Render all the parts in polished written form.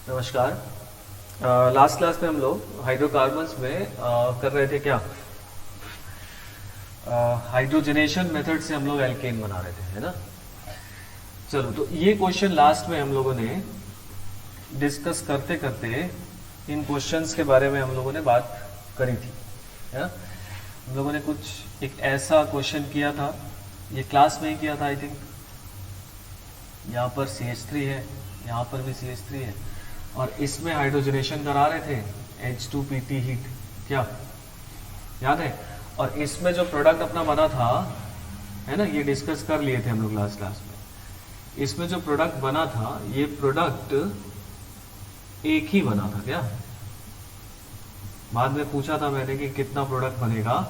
नमस्कार। Last class में हम लोग हाइड्रोकार्बन्स में कर रहे थे क्या, हाइड्रोजनेशन मेथड से हम लोग एल्केन बना रहे थे, है ना। चलो, तो ये क्वेश्चन लास्ट में हम लोगों ने डिस्कस करते करते इन क्वेश्चंस के बारे में हम लोगों ने बात करी थी, है ना। हम लोगों ने कुछ एक ऐसा क्वेश्चन किया था, ये क्लास में ही किया था आई थिंक। यहाँ पर CH3 है, यहाँ पर भी CH3 है, और इसमें हाइड्रोजनेशन करा रहे थे H2PT हीट, क्या याद है। और इसमें जो प्रोडक्ट अपना बना था, है ना, ये डिस्कस कर लिए थे हम लोग लास्ट क्लास में। इसमें जो प्रोडक्ट बना था, ये प्रोडक्ट एक ही बना था क्या। बाद में पूछा था मैंने कि कितना प्रोडक्ट बनेगा,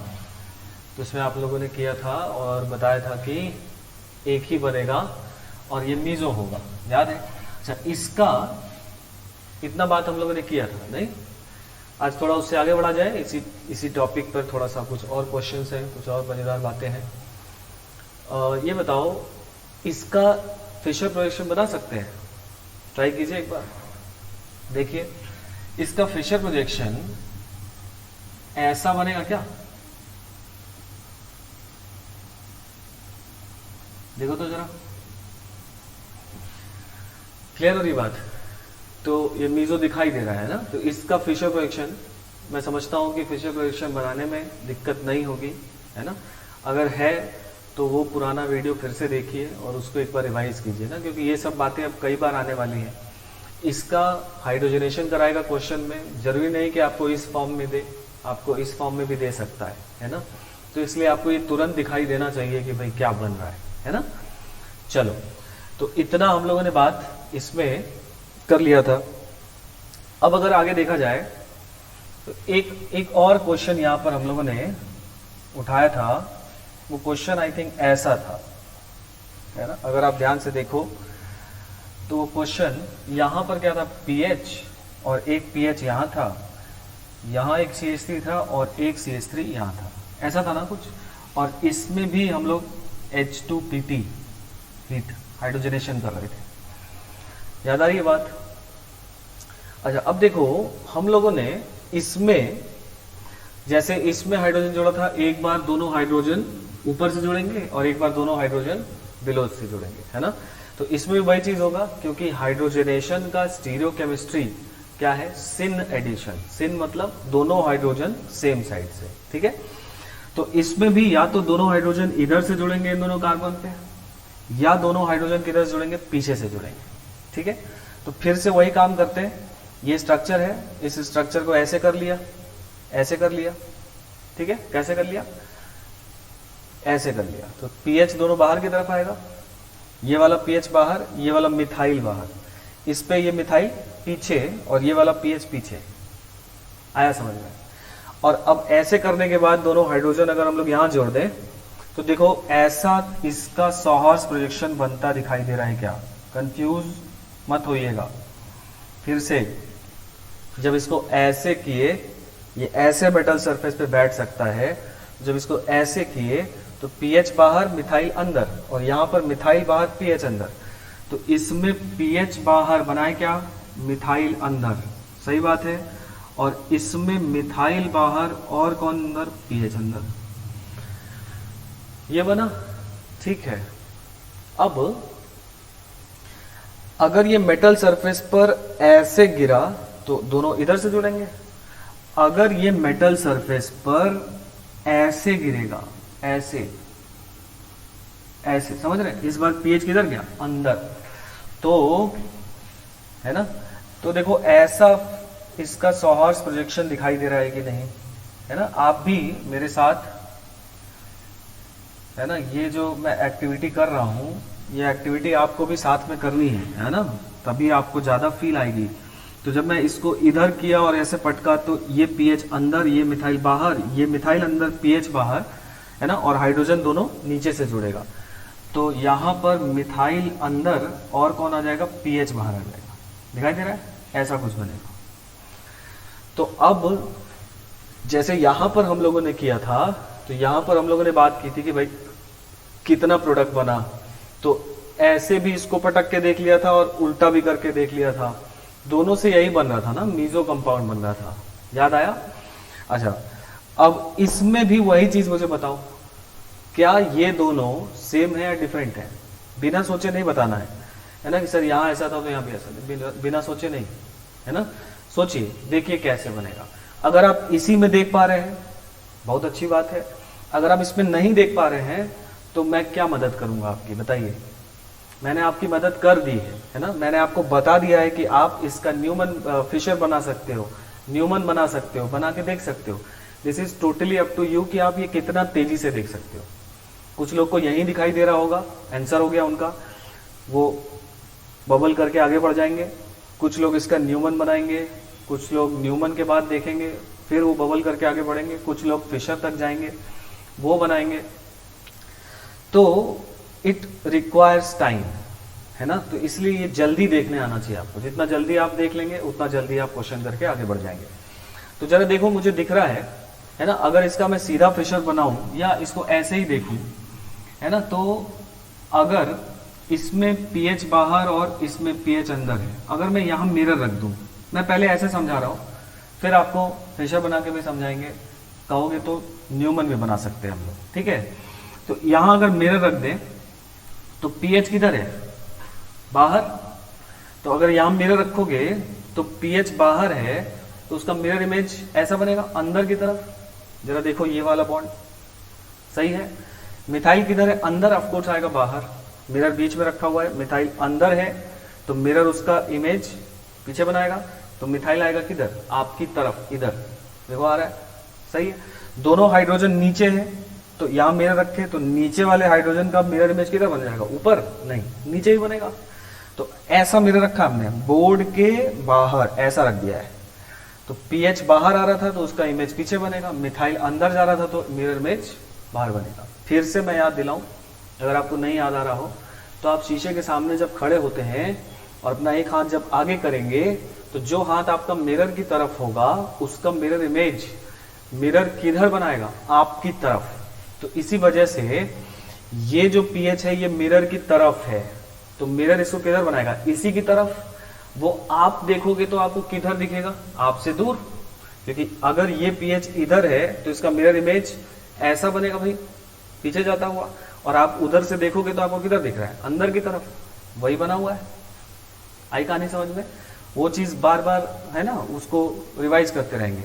तो इसमें आप लोगों ने किया था और बताया था कि एक ही बनेगा और ये मीजो होगा, याद है। अच्छा, इसका इतना बात हम लोगों ने किया था नहीं। आज थोड़ा उससे आगे बढ़ा जाए, इसी टॉपिक पर थोड़ा सा कुछ और क्वेश्चंस हैं, कुछ और मजेदार बातें हैं। ये बताओ, इसका फिशर प्रोजेक्शन बना सकते हैं? ट्राई कीजिए एक बार, देखिए इसका फिशर प्रोजेक्शन ऐसा बनेगा क्या। देखो तो जरा, क्लियर हो रही बात। तो ये मीजो दिखाई दे रहा है ना, तो इसका फिशर प्रोजेक्शन मैं समझता हूं कि फिशर प्रोजेक्शन बनाने में दिक्कत नहीं होगी, है ना। अगर है तो वो पुराना वीडियो फिर से देखिए और उसको एक बार रिवाइज कीजिए ना, क्योंकि ये सब बातें अब कई बार आने वाली हैं। इसका हाइड्रोजनेशन कराएगा क्वेश्चन में, जरूरी नहीं कि आपको इस फॉर्म में दे, आपको इस फॉर्म में भी दे सकता है ना। तो इसलिए आपको ये तुरंत दिखाई देना चाहिए कि भाई क्या बन रहा है ना। चलो, तो इतना हम लोगों ने बात इसमें कर लिया था। अब अगर आगे देखा जाए तो एक और क्वेश्चन यहां पर हम लोगों ने उठाया था। वो क्वेश्चन आई थिंक ऐसा था, है ना। अगर आप ध्यान से देखो तो वो क्वेश्चन यहां पर क्या था, पीएच और एक पीएच यहां था, यहां एक CH3 था और एक CH3 यहां था, ऐसा था ना कुछ। और इसमें भी हम लोग H2PT हीट हाइड्रोजनेशन कर रहे थे, याद आ रही है बात। अच्छा, अब देखो हम लोगों ने इसमें, जैसे इसमें हाइड्रोजन जोड़ा था, एक बार दोनों हाइड्रोजन ऊपर से जुड़ेंगे और एक बार दोनों हाइड्रोजन बिलो से जुड़ेंगे, है ना। तो इसमें भी वही चीज होगा, क्योंकि हाइड्रोजनेशन का स्टीरियोकेमिस्ट्री क्या है, सिन एडिशन। सिन मतलब दोनों हाइड्रोजन सेम साइड से, ठीक है। तो इसमें भी या तो दोनों हाइड्रोजन इधर से जुड़ेंगे इन दोनों कार्बन पे, या दोनों हाइड्रोजन किधर से जुड़ेंगे, पीछे से जुड़ेंगे, ठीक है। तो फिर से वही काम करते हैं। ये स्ट्रक्चर है, इस स्ट्रक्चर को ऐसे कर लिया, ऐसे कर लिया, ठीक है। कैसे कर लिया, ऐसे कर लिया। तो पीएच दोनों बाहर की तरफ आएगा, ये वाला पीएच बाहर, ये वाला मिथाइल बाहर, इस पे ये मिथाइल पीछे और ये वाला पीएच पीछे आया, समझ में। और अब ऐसे करने के बाद दोनों हाइड्रोजन अगर हम लोग यहां जोड़ दें तो देखो ऐसा इसका सॉहर्स प्रोजेक्शन बनता दिखाई दे रहा है क्या। कंफ्यूज मत होइएगा। फिर से, जब इसको ऐसे किए, ये ऐसे मेटल सरफेस पे बैठ सकता है, जब इसको ऐसे किए तो पीएच बाहर मिथाइल अंदर, और यहां पर मिथाइल बाहर पीएच अंदर। तो इसमें पीएच बाहर बनाए क्या, मिथाइल अंदर, सही बात है। और इसमें मिथाइल बाहर और कौन अंदर, पीएच अंदर, ये बना, ठीक है। अब अगर ये मेटल सरफेस पर ऐसे गिरा तो दोनों इधर से जुड़ेंगे। अगर ये मेटल सरफेस पर ऐसे गिरेगा, ऐसे ऐसे, समझ रहे हैं। इस बार पीएच किधर गया, अंदर, तो है ना। तो देखो ऐसा इसका सॉहर्स प्रोजेक्शन दिखाई दे रहा है कि नहीं, है ना। आप भी मेरे साथ, है ना, ये जो मैं एक्टिविटी कर रहा हूं, ये एक्टिविटी आपको भी साथ में करनी है ना, तभी आपको ज्यादा फील आएगी। तो जब मैं इसको इधर किया और ऐसे पटका, तो ये पीएच अंदर, ये मिथाइल बाहर, ये मिथाइल अंदर, पीएच बाहर, है ना, और हाइड्रोजन दोनों नीचे से जुड़ेगा। तो यहां पर मिथाइल अंदर और कौन आ जाएगा, पीएच बाहर आ जाएगा, दिखाई दे रहा है, ऐसा कुछ बनेगा। तो अब जैसे यहां पर हम लोगों ने किया था, तो यहां पर हम लोगों ने बात की थी कि भाई कितना प्रोडक्ट बना, तो ऐसे भी इसको पटक के देख लिया था और उल्टा भी करके देख लिया था। दोनों से यही बन रहा था ना, मीजो कंपाउंड बन रहा था, याद आया? अच्छा, अब इसमें भी वही चीज मुझे बताओ, क्या ये दोनों सेम है या डिफरेंट है? बिना सोचे नहीं बताना है ना कि सर यहाँ ऐसा था तो यहाँ भी ऐसा था, बिना सोचे नहीं, है ना? सोचिए, देखिए कैसे बनेगा। अगर आप इसी में देख पा रहे हैं बहुत अच्छी बात है, अगर आप इसमें नहीं देख पा रहे हैं तो मैं क्या मदद करूंगा आपकी, बताइए? मैंने आपकी मदद कर दी है ना? मैंने आपको बता दिया है कि आप इसका न्यूमन फिशर बना सकते हो, न्यूमन बना सकते हो, बना के देख सकते हो। This is totally up to you कि आप ये कितना तेजी से देख सकते हो। कुछ लोग को यही दिखाई दे रहा होगा, आंसर हो गया उनका, वो बबल करके आगे बढ़ जाएंगे। कुछ लोग इसका न्यूमन बनाएंगे, कुछ लोग न्यूमन के बाद देखेंगे, फिर वो बबल करके आगे बढ़ेंगे, कुछ लोग फिशर तक जाएंगे, वो बनाएंगे। तो इट रिक्वायर्स टाइम, है ना? तो इसलिए ये जल्दी देखने आना चाहिए आपको। जितना जल्दी आप देख लेंगे उतना जल्दी आप क्वेश्चन करके आगे बढ़ जाएंगे। तो जरा देखो, मुझे दिख रहा है ना? अगर इसका मैं सीधा फिशर बनाऊं या इसको ऐसे ही देखूं, है ना, तो अगर इसमें पीएच बाहर और इसमें पीएच अंदर है, अगर मैं यहाँ मिरर रख दूं, मैं पहले ऐसे समझा रहा हूं, फिर आपको फिशर बना के भी समझाएंगे, कहोगे तो न्यूमन भी बना सकते हैं हम लोग, ठीक है? तो यहां अगर मिरर रख दें तो पीएच किधर है? बाहर। तो अगर यहां मिरर रखोगे तो पीएच बाहर है, तो उसका मिरर इमेज ऐसा बनेगा अंदर की तरफ। जरा देखो, ये वाला बॉन्ड सही है। मिथाइल किधर है? अंदर, ऑफकोर्स आएगा बाहर। मिरर बीच में रखा हुआ है, मिथाइल अंदर है, तो मिरर उसका इमेज पीछे बनाएगा, तो मिथाइल आएगा किधर? आपकी तरफ, इधर देखो आ रहा है, सही है। दोनों हाइड्रोजन नीचे है, तो यहां मिरर रखे तो नीचे वाले हाइड्रोजन का मिरर इमेज किधर बन जाएगा? ऊपर नहीं, नीचे ही बनेगा। तो ऐसा मिरर रखा हमने, बोर्ड के बाहर ऐसा रख दिया है, तो पीएच बाहर आ रहा था तो उसका इमेज पीछे बनेगा, मिथाइल अंदर जा रहा था तो मिरर इमेज बाहर बनेगा। फिर से मैं याद दिलाऊं, अगर आपको नहीं याद आ रहा हो तो आप शीशे के सामने जब खड़े होते हैं और अपना एक हाथ जब आगे करेंगे, तो जो हाथ आपका मिरर की तरफ होगा उसका मिरर इमेज मिरर किधर बनाएगा? आपकी तरफ। तो इसी वजह से ये जो पीएच है ये मिरर की तरफ है, तो मिरर इसको किधर बनाएगा? इसी की तरफ। वो आप देखोगे तो आपको किधर दिखेगा? आपसे दूर, क्योंकि अगर ये पीएच इधर है तो इसका मिरर इमेज ऐसा बनेगा भाई, पीछे जाता हुआ, और आप उधर से देखोगे तो आपको किधर दिख रहा है? अंदर की तरफ। वही बना हुआ है। आई कहानी समझ में? वो चीज बार बार, है ना, उसको रिवाइज करते रहेंगे,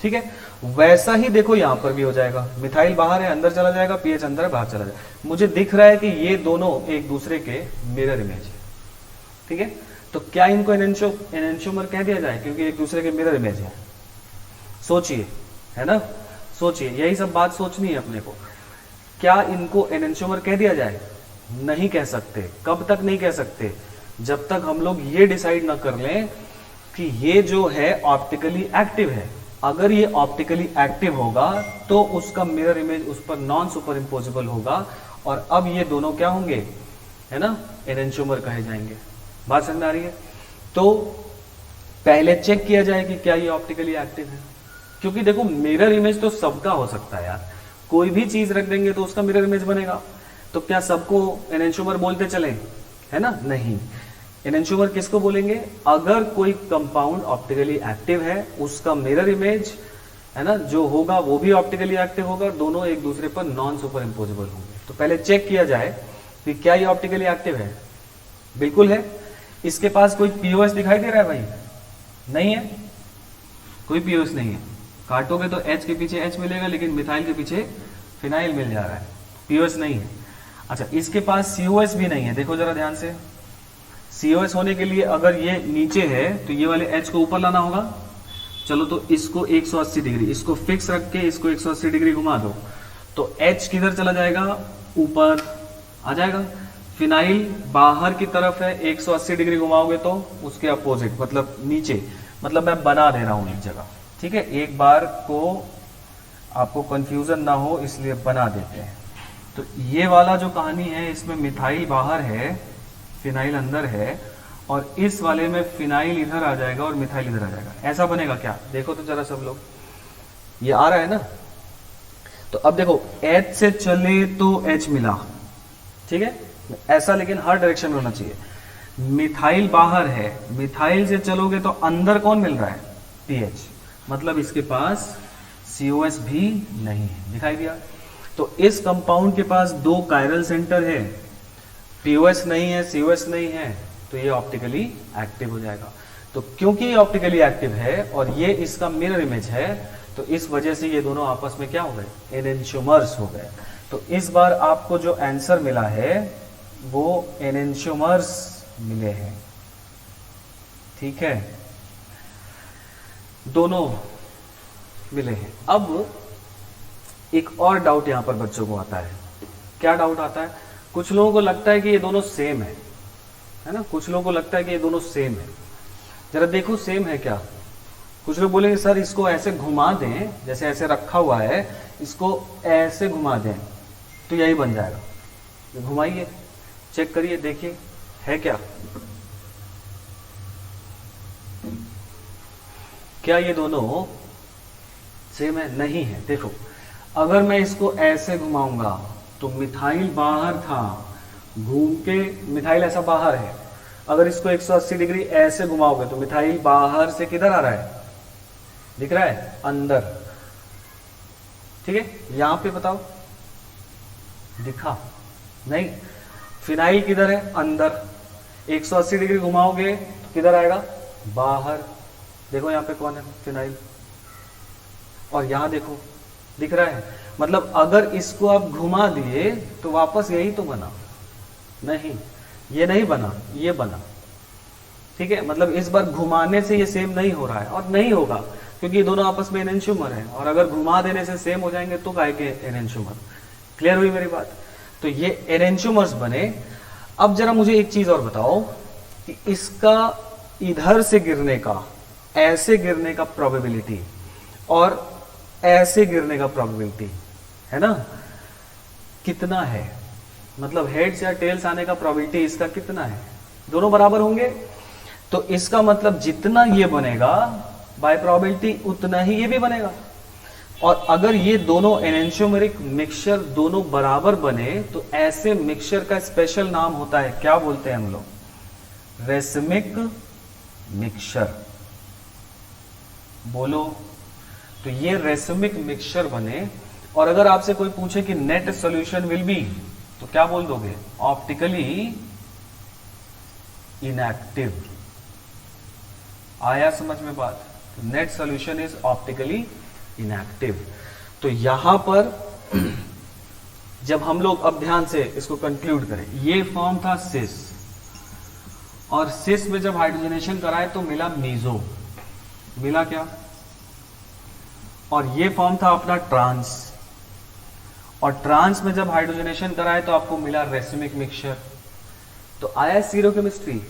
ठीक है? वैसा ही देखो यहां पर भी हो जाएगा। मिथाइल बाहर है, अंदर चला जाएगा, पीएच अंदर है, बाहर चला जाएगा। मुझे दिख रहा है कि ये दोनों एक दूसरे के मिरर इमेज है, ठीक है? तो क्या इनको एनेंटियोमर कह दिया जाए क्योंकि एक दूसरे के मिरर इमेज है? सोचिए, है ना, सोचिए, यही सब बात सोचनी है अपने को। क्या इनको एनेंटियोमर कह दिया जाए? नहीं कह सकते। कब तक नहीं कह सकते? जब तक हम लोग ये डिसाइड ना कर लें कि ये जो है ऑप्टिकली एक्टिव है। अगर ये ऑप्टिकली एक्टिव होगा तो उसका मिरर इमेज उस पर नॉन सुपर इम्पोजिबल होगा, और अब ये दोनों क्या होंगे, है ना, एनेंटियोमर कहे जाएंगे। बात समझ में आ रही है? तो पहले चेक किया जाए कि क्या ये ऑप्टिकली एक्टिव है, क्योंकि देखो मिरर इमेज तो सबका हो सकता है यार। कोई भी चीज रख देंगे तो उसका मिरर इमेज बनेगा, तो क्या सबको एनेंटियोमर बोलते चले? है ना, नहीं। एनेंटियोमर किसको बोलेंगे? अगर कोई कंपाउंड ऑप्टिकली एक्टिव है, उसका मिरर इमेज, है ना, जो होगा वो भी ऑप्टिकली एक्टिव होगा, दोनों एक दूसरे पर नॉन सुपर इम्पोजिबल होंगे। तो पहले चेक किया जाए कि क्या ये ऑप्टिकली एक्टिव है। बिल्कुल है। इसके पास कोई पीओएस दिखाई दे रहा है भाई? नहीं है, कोई पीओएस नहीं है। काटोगे तो एच के पीछे एच मिलेगा, लेकिन मिथाइल के पीछे फिनाइल मिल जा रहा है, पीओएस नहीं है। अच्छा, इसके पास सीओएस भी नहीं है। देखो जरा ध्यान से, सीओएस होने के लिए अगर ये नीचे है तो ये वाले एच को ऊपर लाना होगा। चलो तो इसको 180 डिग्री, इसको फिक्स रख के इसको 180 डिग्री घुमा दो, तो एच किधर चला जाएगा? ऊपर आ जाएगा। फिनाइल बाहर की तरफ है, 180 डिग्री घुमाओगे तो उसके अपोजिट, मतलब नीचे। मतलब मैं बना दे रहा हूं एक जगह, ठीक है? एक बार को आपको कंफ्यूजन ना हो इसलिए बना देते हैं। तो ये वाला जो कहानी है, इसमें मिथाइल बाहर है, फिनाइल अंदर है, और इस वाले में फिनाइल इधर आ जाएगा और मिथाइल इधर आ जाएगा। ऐसा बनेगा क्या? देखो तो जरा सब लोग, ये आ रहा है ना? तो अब देखो, H से चले तो H मिला, ठीक है, ऐसा, लेकिन हर डायरेक्शन में होना चाहिए। मिथाइल बाहर है, मिथाइल से चलोगे तो अंदर कौन मिल रहा है, पीएच, मतलब इसके पास COS भी नहीं है, दिखाई दिया। तो इस कंपाउंड के पास दो कायरल सेंटर है, POS नहीं है, COS नहीं है, तो ये ऑप्टिकली एक्टिव हो जाएगा। तो क्योंकि ये ऑप्टिकली एक्टिव है और ये इसका मिरर इमेज है, तो इस वजह से ये दोनों आपस में क्या हो गए, एनेंशियोमर्स हो गए। तो इस बार आपको जो आंसर मिला है वो एनेंशियोमर्स मिले हैं, ठीक है, दोनों मिले हैं। अब एक और डाउट यहां पर बच्चों को आता है, क्या डाउट आता है, कुछ लोगों को लगता है कि ये दोनों सेम है ना, कुछ लोगों को लगता है कि ये दोनों सेम है। जरा देखो सेम है क्या। कुछ लोग बोलेंगे सर इसको ऐसे घुमा दें, जैसे ऐसे रखा हुआ है, इसको ऐसे घुमा दें तो यही बन जाएगा। घुमाइए, चेक करिए, देखिए है क्या, क्या ये दोनों सेम है, नहीं है। देखो अगर मैं इसको ऐसे घुमाऊंगा तो मिथाइल बाहर था, घूम के मिथाइल ऐसा बाहर है, अगर इसको 180 डिग्री ऐसे घुमाओगे तो मिथाइल बाहर से किधर आ रहा है, दिख रहा है, अंदर, ठीक है। यहां पे बताओ, दिखा नहीं, फिनाइल किधर है, अंदर, 180 डिग्री घुमाओगे तो किधर आएगा, बाहर। देखो यहां पे कौन है, फिनाइल, और यहां देखो दिख रहा है, मतलब अगर इसको आप घुमा दिए तो वापस यही तो बना, नहीं ये नहीं बना, ये बना, ठीक है। मतलब इस बार घुमाने से ये सेम नहीं हो रहा है, और नहीं होगा क्योंकि ये दोनों आपस में एनेंशियोमर है, और अगर घुमा देने से सेम हो जाएंगे तो काहे के एनेंशियोमर। क्लियर हुई मेरी बात। तो ये एनेंशियोमर्स बने। अब जरा मुझे एक चीज और बताओ कि इसका इधर से गिरने का, ऐसे गिरने का प्रोबेबिलिटी और ऐसे गिरने का प्रोबेबिलिटी है ना, कितना है, मतलब हेड्स या टेल्स आने का प्रोबेबिलिटी इसका कितना है, दोनों बराबर होंगे। तो इसका मतलब जितना ये बनेगा बाय प्रोबेबिलिटी उतना ही ये भी बनेगा। और अगर ये दोनों एनेंशियोमेरिक मिक्सचर दोनों बराबर बने तो ऐसे मिक्सचर का स्पेशल नाम होता है, क्या बोलते हैं हम लोग, रेसमिक मिक्सचर। बोलो, तो ये रेसमिक मिक्सचर बने। और अगर आपसे कोई पूछे कि नेट सॉल्यूशन विल बी, तो क्या बोल दोगे, ऑप्टिकली इनएक्टिव। आया समझ में बात, net solution is optically inactive. तो यहां पर जब हम लोग, अब ध्यान से इसको कंक्लूड करें, ये फॉर्म था सिस, और सिस में जब हाइड्रोजनेशन कराए तो मिला मीजो, मिला क्या, और ये फॉर्म था अपना ट्रांस, और ट्रांस में जब हाइड्रोजनेशन कराए तो आपको मिला रेसिमिक मिक्सचर। तो आया सीरो केमिस्ट्री।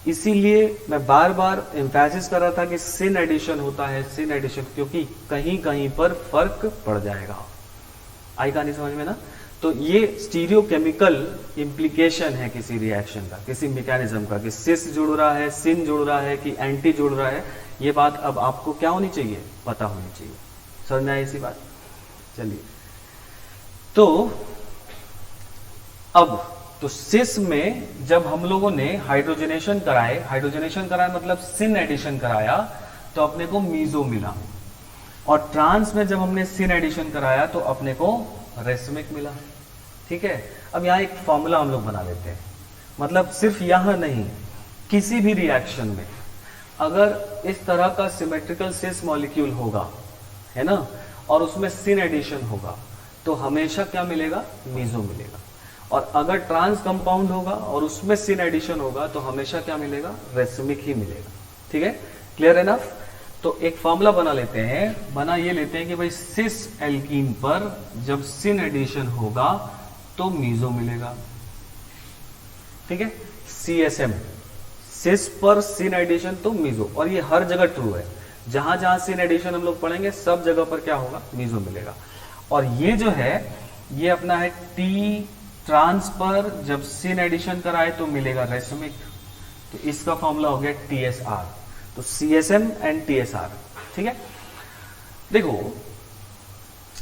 इसीलिए मैं बार बार एम्फेसिस कर रहा था कि सिन एडिशन होता है, सिन एडिशन, क्योंकि कहीं कहीं पर फर्क पड़ जाएगा। आई कहानी समझ में ना। तो ये स्टीरियोकेमिकल इंप्लीकेशन है किसी रिएक्शन का, किसी मैकेनिज्म का, कि सिस जुड़ रहा है, सिन जुड़ रहा है, कि एंटी जुड़ रहा है। ये बात अब आपको क्या होनी चाहिए, पता होनी चाहिए। समझ में आई इसी बात। चलिए, तो अब तो सिस में जब हम लोगों ने हाइड्रोजनेशन कराए, हाइड्रोजनेशन कराया मतलब सिन एडिशन कराया, तो अपने को मीजो मिला। और ट्रांस में जब हमने सिन एडिशन कराया तो अपने को रेसमिक मिला। ठीक है। अब यहां एक फॉर्मूला हम लोग बना लेते हैं, मतलब सिर्फ यहां नहीं, किसी भी रिएक्शन में अगर इस तरह का सिमेट्रिकल सिस मॉलिक्यूल होगा, है ना, और उसमें सिन एडिशन होगा, तो हमेशा क्या मिलेगा, मीजो मिलेगा। और अगर ट्रांस कंपाउंड होगा और उसमें सिन एडिशन होगा तो हमेशा क्या मिलेगा, रेसमिक ही मिलेगा। ठीक है, क्लियर एनफ। तो एक फॉर्मूला बना लेते हैं, बना ये लेते हैं कि भाई सिस एल्कीन पर जब सिन एडिशन होगा तो मीजो मिलेगा। ठीक है, CSM, सिस पर सिन एडिशन तो मीजो, और ये हर जगह ट्रू है। जहां जहां सिन एडिशन हम लोग पढ़ेंगे सब जगह पर क्या होगा, मीजो मिलेगा। और ये जो है ये अपना है टी ट्रांस पर जब सिन एडिशन कराए तो मिलेगा रेसमिक, तो इसका फॉर्मूला हो गया TSR। तो CSM एंड TSR। ठीक है, देखो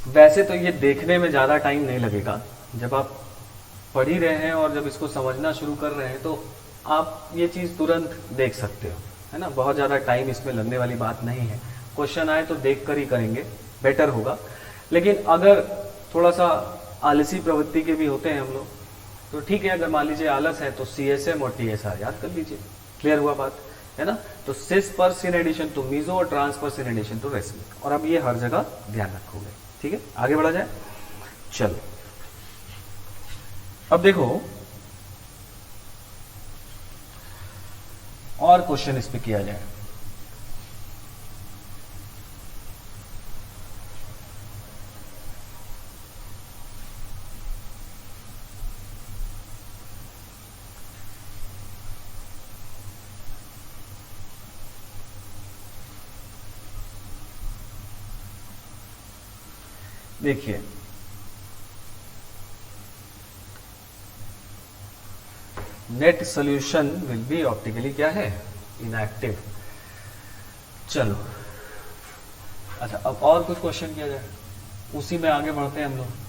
वैसे तो ये देखने में ज्यादा टाइम नहीं लगेगा, जब आप पढ़ ही रहे हैं और जब इसको समझना शुरू कर रहे हैं तो आप ये चीज़ तुरंत देख सकते हो, है ना, बहुत ज़्यादा टाइम इसमें लगने वाली बात नहीं है। क्वेश्चन आए तो देख कर ही करेंगे, बेटर होगा। लेकिन अगर थोड़ा सा आलसी प्रवृत्ति के भी होते हैं हम लोग, तो ठीक है, अगर मान लीजिए आलस है तो CSM और TSR याद कर लीजिए, क्लियर हुआ बात, है ना। तो सिस पर सिन एडिशन तो मीजो और ट्रांस पर सिन एडिशन तो रेसिमिक, और अब ये हर जगह ध्यान रखोगे, ठीक है। आगे बढ़ा जाए, चलो अब देखो और क्वेश्चन इस पे किया जाए। देखिए net solution will be optically क्या है, इनएक्टिव। चलो अच्छा, अब और कुछ क्वेश्चन किया जाए, उसी में आगे बढ़ते हैं हम लोग।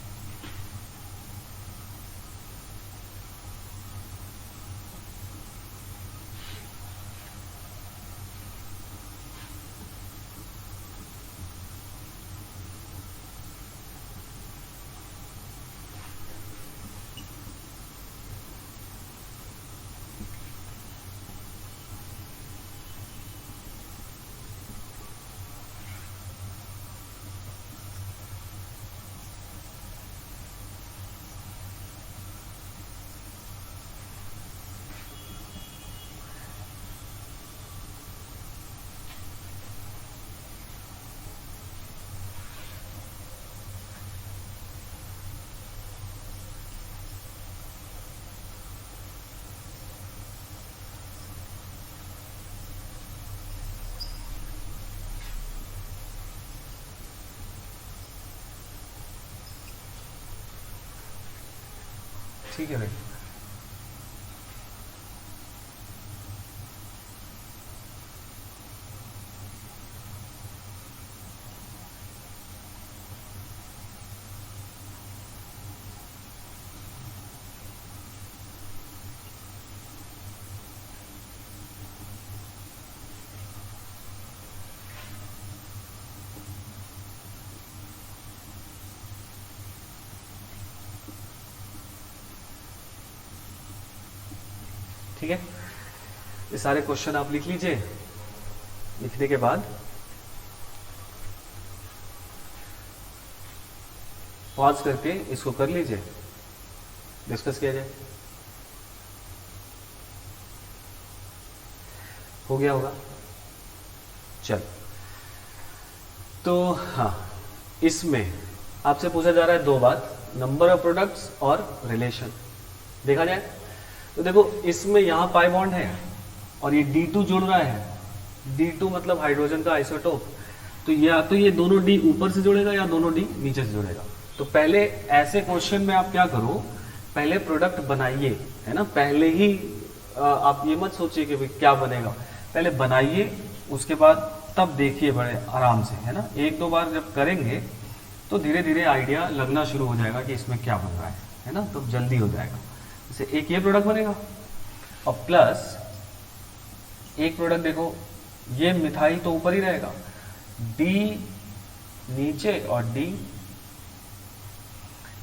ठीक है भाई, ठीक है। ये सारे क्वेश्चन आप लिख लीजिए, लिखने के बाद पॉज करके इसको कर लीजिए, डिस्कस किया जाए। हो गया होगा, चल। तो हाँ, इसमें आपसे पूछा जा रहा है दो बात, नंबर ऑफ प्रोडक्ट्स और रिलेशन। देखा जाए तो देखो इसमें यहाँ पाई बॉन्ड है और ये D2 जुड़ रहा है, D2 मतलब हाइड्रोजन का आइसोटोप। तो या तो ये दोनों D ऊपर से जुड़ेगा या दोनों D नीचे से जुड़ेगा। तो पहले ऐसे क्वेश्चन में आप क्या करो, पहले प्रोडक्ट बनाइए, है ना। पहले ही आप ये मत सोचिए कि भाई क्या बनेगा, पहले बनाइए, उसके बाद तब देखिए बड़े आराम से, है ना। एक दो बार जब करेंगे तो धीरे धीरे आइडिया लगना शुरू हो जाएगा कि इसमें क्या बन रहा है ना, तो जल्दी हो जाएगा। जैसे एक ये प्रोडक्ट बनेगा और प्लस एक प्रोडक्ट देखो, ये मिथाइल तो ऊपर ही रहेगा, D नीचे और D,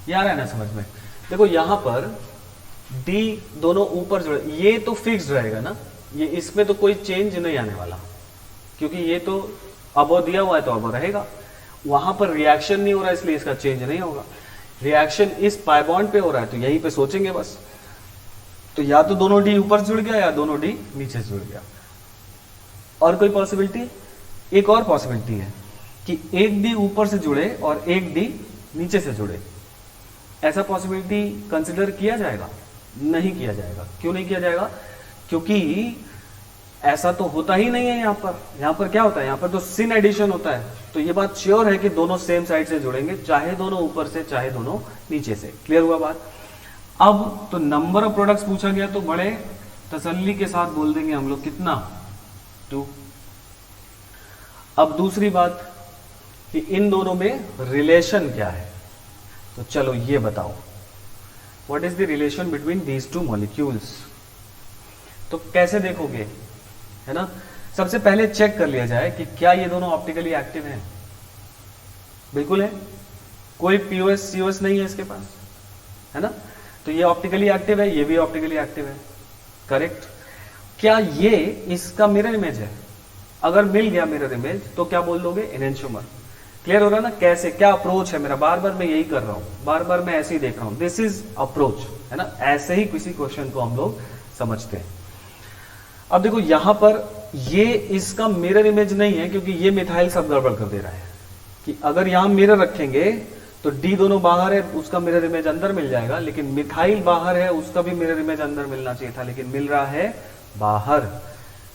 ये आ रहा है ना समझ में। देखो यहां पर D दोनों ऊपर जुड़े, ये तो फिक्स रहेगा ना, ये इसमें तो कोई चेंज नहीं आने वाला, क्योंकि ये तो अबो दिया हुआ है तो अबो रहेगा। वहां पर रिएक्शन नहीं हो रहा इसलिए इसका चेंज नहीं होगा। रिएक्शन इस पाई बॉन्ड पे हो रहा है तो यहीं पे सोचेंगे बस। तो या तो दोनों D ऊपर जुड़ गया या दोनों D नीचे से जुड़ गया। और कोई पॉसिबिलिटी, एक और पॉसिबिलिटी है कि एक D ऊपर से जुड़े और एक D नीचे से जुड़े। ऐसा पॉसिबिलिटी कंसिडर किया जाएगा? नहीं किया जाएगा। क्यों नहीं किया जाएगा? क्योंकि ऐसा तो होता ही नहीं है। यहाँ पर क्या होता है, यहाँ पर तो सिन एडिशन होता है। तो ये बात श्योर है कि दोनों सेम साइड से जुड़ेंगे, चाहे दोनों ऊपर से चाहे दोनों नीचे से। क्लियर हुआ बात? अब तो नंबर ऑफ प्रोडक्ट्स पूछा गया तो बड़े तसल्ली के साथ बोल देंगे हम लोग, कितना? 2। अब दूसरी बात कि इन दोनों में रिलेशन क्या है, तो चलो ये बताओ, what is the relation between these two molecules. तो कैसे देखोगे, है ना। सबसे पहले चेक कर लिया जाए कि क्या ये दोनों ऑप्टिकली एक्टिव हैं। बिल्कुल है, कोई पीओएस सीओएस नहीं है इसके पास, है ना। तो ये ऑप्टिकली एक्टिव है, ये भी ऑप्टिकली एक्टिव है, करेक्ट। क्या ये इसका मिरर इमेज है? अगर मिल गया मिरर इमेज तो क्या बोल दोगे, एनेंटियोमर। क्लियर हो रहा है ना कैसे, क्या अप्रोच है मेरा, बार बार मैं यही कर रहा हूं, बार बार मैं ऐसे ही देख रहा हूं, दिस इज अप्रोच, है ना। ऐसे ही किसी क्वेश्चन को हम लोग समझते हैं। अब देखो यहां पर ये इसका मिरर इमेज नहीं है, क्योंकि ये मिथाइल सब गड़बड़ कर दे रहा है कि अगर यहां मिरर रखेंगे तो डी दोनों बाहर है, उसका मिरर इमेज अंदर मिल जाएगा, लेकिन मिथाइल बाहर है, उसका भी मिरर इमेज अंदर मिलना चाहिए था, लेकिन मिल रहा है बाहर,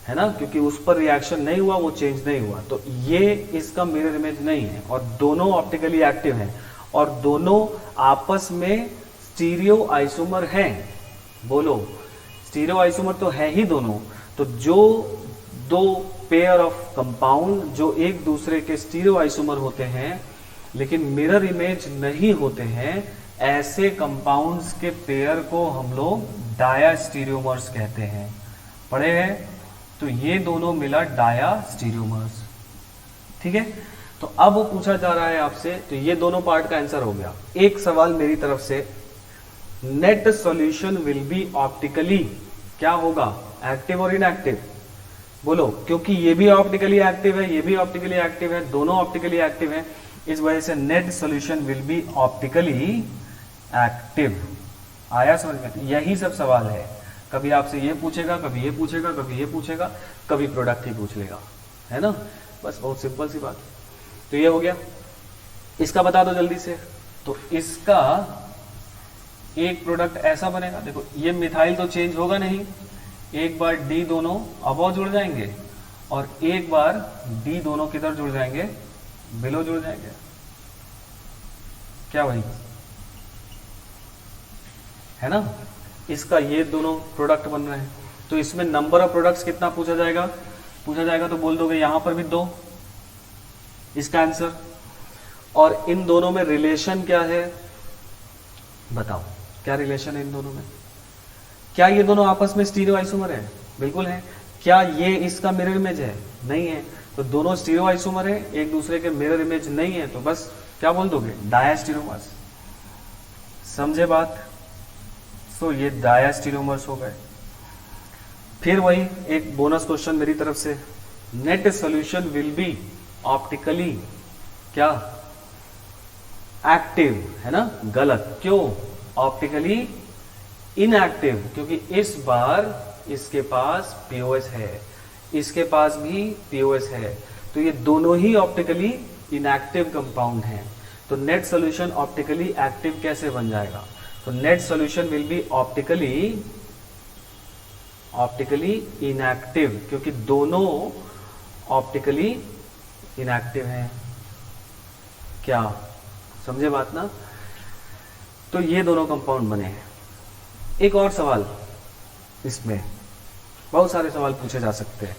है ना, क्योंकि उस पर रिएक्शन नहीं हुआ, वो चेंज नहीं हुआ। तो ये इसका मिरर इमेज नहीं है, और दोनों ऑप्टिकली एक्टिव हैं, और दोनों आपस में स्टीरियो आइसोमर हैं। बोलो, स्टीरियो आइसोमर तो है ही दोनों। तो जो दो पेयर ऑफ कंपाउंड जो एक दूसरे के स्टीरियो आइसोमर होते हैं लेकिन मिरर इमेज नहीं होते हैं, ऐसे कंपाउंड्स के पेयर को हम लोग डायास्टीरियोमर्स कहते हैं। पढ़े हैं? तो ये दोनों मिला डायास्टीरियोमर्स, ठीक है। तो अब वो पूछा जा रहा है आपसे, तो ये दोनों पार्ट का आंसर हो गया। एक सवाल मेरी तरफ से, net solution will be optically क्या होगा, एक्टिव और इनएक्टिव? बोलो, क्योंकि ये भी ऑप्टिकली एक्टिव है, ये भी ऑप्टिकली एक्टिव है, दोनों ऑप्टिकली एक्टिव है, इस वजह से net solution will be optically active. आया समझ में? यही सब सवाल है। कभी आपसे ये पूछेगा, कभी ये पूछेगा, कभी ये पूछेगा, कभी प्रोडक्ट ही पूछ लेगा, है ना। बस बहुत सिंपल सी बात। तो ये हो गया। इसका बता दो जल्दी से। तो इसका एक प्रोडक्ट ऐसा बनेगा, देखो ये मिथाइल तो चेंज होगा नहीं, एक बार डी दोनों अबव जुड़ जाएंगे और एक बार डी दोनों किधर जुड़ जाएंगे, बिलो जुड़ जाएंगे। क्या भाई, है ना। इसका ये दोनों प्रोडक्ट बन रहे हैं, तो इसमें नंबर ऑफ प्रोडक्ट्स कितना पूछा जाएगा, तो बोल दोगे यहां पर भी 2, इसका आंसर। और इन दोनों में रिलेशन क्या है, बताओ क्या रिलेशन है इन दोनों में? क्या ये दोनों आपस में स्टीरियो आइसोमर है? बिल्कुल है। क्या ये इसका मिरर इमेज है? नहीं है। तो दोनों स्टीरियो आइसोमर है, एक दूसरे के मिरर इमेज नहीं है, तो बस क्या बोल दोगे, डायास्टीरियोमर्स। समझे बात? तो ये डायास्टीरियोमर्स हो गए। फिर वही एक बोनस क्वेश्चन मेरी तरफ से, net solution will be optically क्या, एक्टिव, है ना। गलत। क्यों ऑप्टिकली इनएक्टिव? क्योंकि इस बार इसके पास पीओएस है, इसके पास भी पीओएस है, तो ये दोनों ही ऑप्टिकली इनएक्टिव कंपाउंड हैं। तो नेट सॉल्यूशन ऑप्टिकली एक्टिव कैसे बन जाएगा? तो net solution will be optically inactive, क्योंकि दोनों ऑप्टिकली इनएक्टिव हैं। क्या समझे बात ना? तो ये दोनों कंपाउंड बने हैं। एक और सवाल, इसमें बहुत सारे सवाल पूछे जा सकते हैं,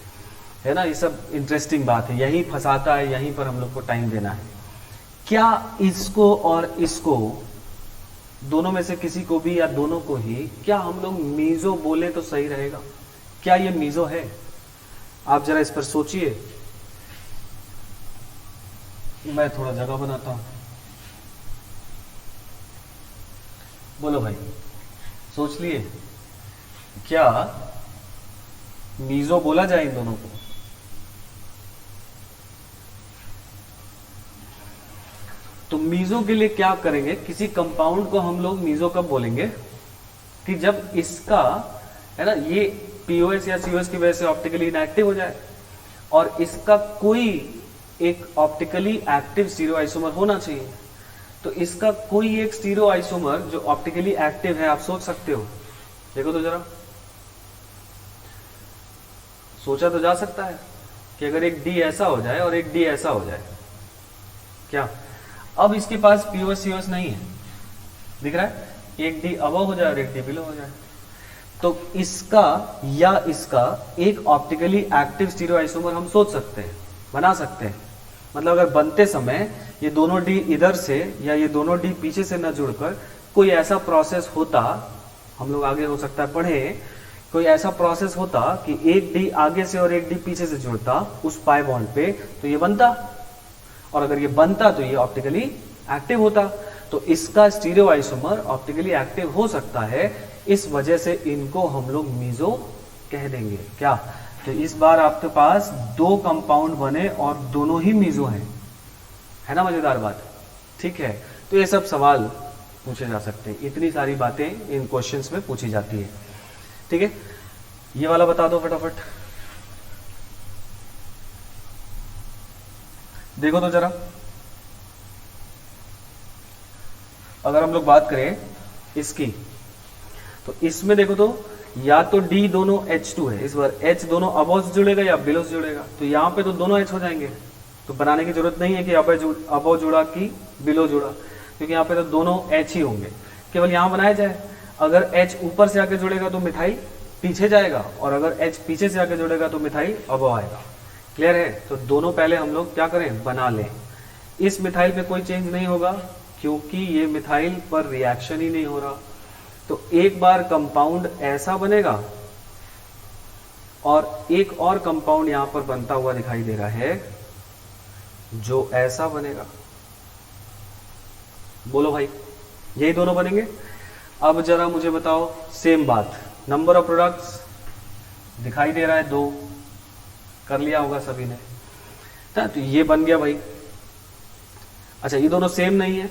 है ना। ये सब इंटरेस्टिंग बात है, यही फंसाता है, यहीं पर हम लोग को टाइम देना है। क्या इसको और इसको, दोनों में से किसी को भी या दोनों को ही, क्या हम लोग मीजो बोले तो सही रहेगा? क्या ये मीजो है? आप जरा इस पर सोचिए। मैं थोड़ा जगह बनाता हूं। बोलो भाई, सोच लिए क्या मीजो बोला जाए इन दोनों को? तो मीजो के लिए क्या करेंगे, किसी कंपाउंड को हम लोग मीजो कब बोलेंगे, कि जब इसका, है ना, ये पीओएस या सीओएस की वजह से ऑप्टिकली इनएक्टिव हो जाए और इसका कोई एक ऑप्टिकली एक्टिव स्टीरियो आइसोमर होना चाहिए। तो इसका कोई एक स्टीरियो आइसोमर जो ऑप्टिकली एक्टिव है, आप सोच सकते हो? देखो तो जरा, सोचा तो जा सकता है कि अगर एक डी ऐसा हो जाए और एक डी ऐसा हो जाए, क्या अब इसके पास पीओएस सीओएस नहीं है, दिख रहा है, एक डी अबव हो जाए और एक डी बिलो हो जाए, तो इसका या इसका एक ऑप्टिकली एक्टिव स्टीरियो आइसोमर हम सोच सकते हैं, बना सकते हैं। मतलब अगर बनते समय ये दोनों डी इधर से या ये दोनों डी पीछे से न जुड़कर कोई ऐसा प्रोसेस होता, हम लोग आगे हो सकता है पढ़े, कोई ऐसा प्रोसेस होता कि एक डी आगे से और एक डी पीछे से जुड़ता उस पाई बॉन्ड पे, तो ये बनता, और अगर ये बनता तो ये ऑप्टिकली एक्टिव होता। तो इसका स्टीरियो आइसोमर ऑप्टिकली एक्टिव हो सकता है, इस वजह से इनको हम लोग मीजो कह देंगे। क्या? तो इस बार आपके पास दो कंपाउंड बने और दोनों ही मीजो हैं, है ना मजेदार बात? ठीक है, तो ये सब सवाल पूछे जा सकते हैं, इतनी सारी बातें इन क्वेश्चंस में पूछी जाती है। ठीक है, ये वाला बता दो फटाफट, देखो तो जरा। अगर हम लोग बात करें इसकी, तो इसमें देखो तो या तो D दोनों H2 है, इस बार H दोनों अबव से जुड़ेगा या बिलो से जुड़ेगा, तो यहाँ पे तो दोनों H हो जाएंगे, तो बनाने की जरूरत नहीं है कि अबव जुड़ा कि बिलो जुड़ा, क्योंकि यहाँ पे तो दोनों H ही होंगे। केवल यहाँ बनाया जाए, अगर H ऊपर से आके जुड़ेगा तो मिथाइल पीछे जाएगा, और अगर H पीछे से आके जुड़ेगा तो मिथाइल अबव आएगा। क्लियर है? तो दोनों पहले हम लोग क्या करें, बना लें। इस मिथाइल पे कोई चेंज नहीं होगा क्योंकि ये मिथाइल पर रिएक्शन ही नहीं हो रहा। तो एक बार कंपाउंड ऐसा बनेगा और एक और कंपाउंड यहां पर बनता हुआ दिखाई दे रहा है जो ऐसा बनेगा। बोलो भाई, यही दोनों बनेंगे। अब जरा मुझे बताओ सेम बात, नंबर ऑफ प्रोडक्ट्स दिखाई दे रहा है 2, कर लिया होगा सभी ने, तो ये बन गया भाई। अच्छा, ये दोनों सेम नहीं है,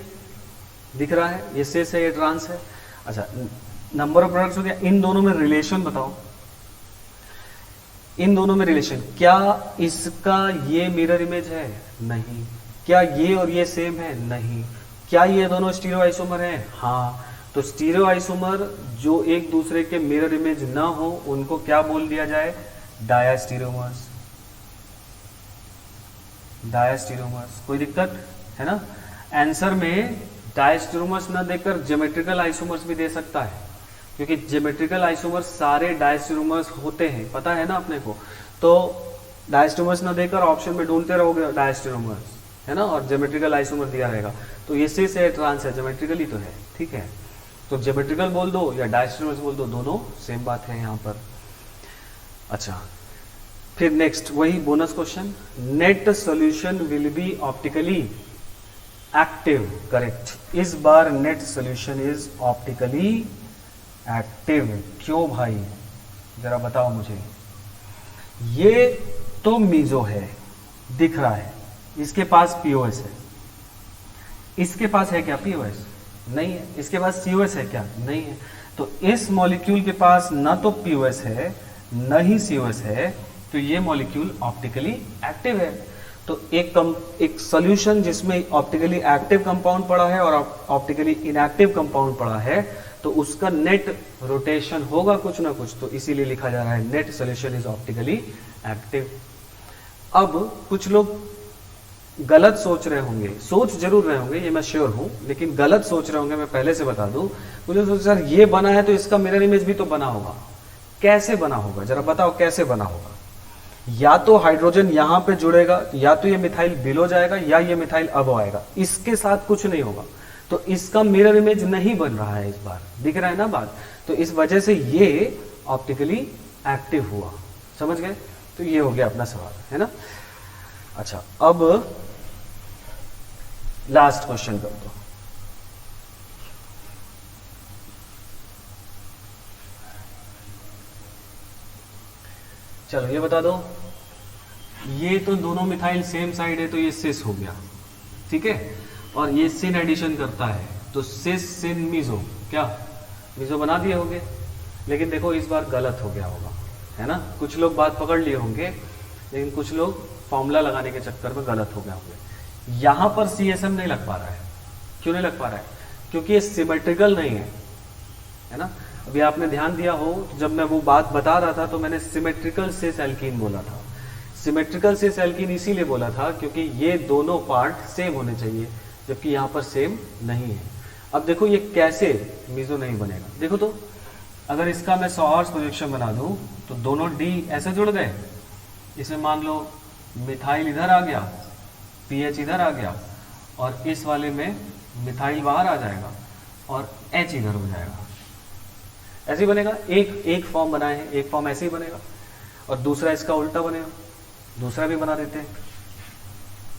दिख रहा है, ये सेस है, ये ट्रांस है। अच्छा, नंबर ऑफ प्रोडक्ट्स हो गया, इन दोनों में रिलेशन बताओ, इन दोनों में रिलेशन, क्या इसका ये मिरर इमेज है? नहीं। क्या ये और ये सेम है? नहीं। क्या ये दोनों स्टीरियो आइसोमर हैं? हाँ। तो स्टीरियो आइसोमर जो एक दूसरे के मिरर इमेज ना हो उनको क्या बोल दिया जाए? डायास्टीरियोमर्स। डायास्टीरियोमर्स, कोई दिक्कत है ना? आंसर में डायस्टीरियोमर्स ना देकर ज्योमेट्रिकल आइसोमर्स भी दे सकता है, क्योंकि ज्योमेट्रिकल आइसोमर्स सारे डायस्टीरियोमर्स होते हैं, पता है ना अपने को। तो डायस्टीरियोमर्स ना देकर ऑप्शन में ढूंढते रहोगे डायस्टीरियोमर्स, है ना, और ज्योमेट्रिकल आइसोमर दिया रहेगा, तो ये सिस है, ट्रांस है, ज्योमेट्रिकल ही तो है। ठीक है, तो ज्योमेट्रिकल बोल दो या डायस्टीरियोमर्स बोल दो, दोनों सेम बात है यहाँ पर। अच्छा, फिर नेक्स्ट वही bonus question, net solution will be optically active. Correct, इस बार net solution is optically active. क्यों भाई, जरा बताओ मुझे। ये तो मीजो है, दिख रहा है, इसके पास पीओएस है, इसके पास है क्या पीओएस? नहीं है। इसके पास सीओएस है क्या? नहीं है। तो इस मॉलिक्यूल के पास ना तो पीओएस है न ही सीओएस है, तो ये मॉलिक्यूल ऑप्टिकली एक्टिव है। तो एक सॉल्यूशन जिसमें ऑप्टिकली एक्टिव कंपाउंड पड़ा है और ऑप्टिकली इनएक्टिव कंपाउंड पड़ा है, तो उसका नेट रोटेशन होगा कुछ ना कुछ, तो इसीलिए लिखा जा रहा है net solution is optically active. अब कुछ लोग गलत सोच रहे होंगे, सोच जरूर रहे होंगे, ये मैं श्योर हूं, लेकिन गलत सोच रहे होंगे, मैं पहले से बता दूं। मुझे सोच सर ये बना है तो इसका मिरर इमेज भी तो बना होगा। कैसे बना होगा, जरा बताओ कैसे बना होगा। या तो हाइड्रोजन यहां पे जुड़ेगा, या तो ये मिथाइल बिलो जाएगा, या ये मिथाइल अब आएगा, इसके साथ कुछ नहीं होगा। तो इसका मिरर इमेज नहीं बन रहा है, इस बार दिख रहा है ना बात। तो इस वजह से ये ऑप्टिकली एक्टिव हुआ, समझ गए? तो ये हो गया अपना सवाल, है ना। अच्छा, अब लास्ट क्वेश्चन कर दो। चलो ये बता दो, ये तो दोनों मिथाइल सेम साइड है, तो ये सिस हो गया, ठीक है, और ये सिन एडिशन करता है, तो सिस सिन मीजो, क्या मीजो बना दिए होंगे। लेकिन देखो इस बार गलत हो गया होगा, है ना। कुछ लोग बात पकड़ लिए होंगे, लेकिन कुछ लोग फॉर्मूला लगाने के चक्कर में गलत हो गया होंगे। यहां पर CSM नहीं लग पा रहा है। क्यों नहीं लग पा रहा है? क्योंकि ये सिमेट्रिकल नहीं है ना। अभी आपने ध्यान दिया हो, जब मैं वो बात बता रहा था तो मैंने सिमेट्रिकल सिस एल्कीन बोला था। सिमेट्रिकल सिस एल्कीन इसीलिए बोला था क्योंकि ये दोनों पार्ट सेम होने चाहिए, जबकि यहां पर सेम नहीं है। अब देखो ये कैसे मीजो नहीं बनेगा, देखो तो, अगर इसका मैं 100 हॉर्स प्रोजेक्शन बना दूं तो दोनों डी ऐसे जुड़ गए। इसमें मान लो मिथाइल इधर आ गया, पीएच इधर आ गया, और इस वाले में मिथाइल बाहर आ जाएगा और एच इधर हो जाएगा। ऐसे ही बनेगा, एक फॉर्म बनाए हैं, एक फॉर्म ऐसे ही बनेगा और दूसरा इसका उल्टा बनेगा, दूसरा भी बना देते हैं,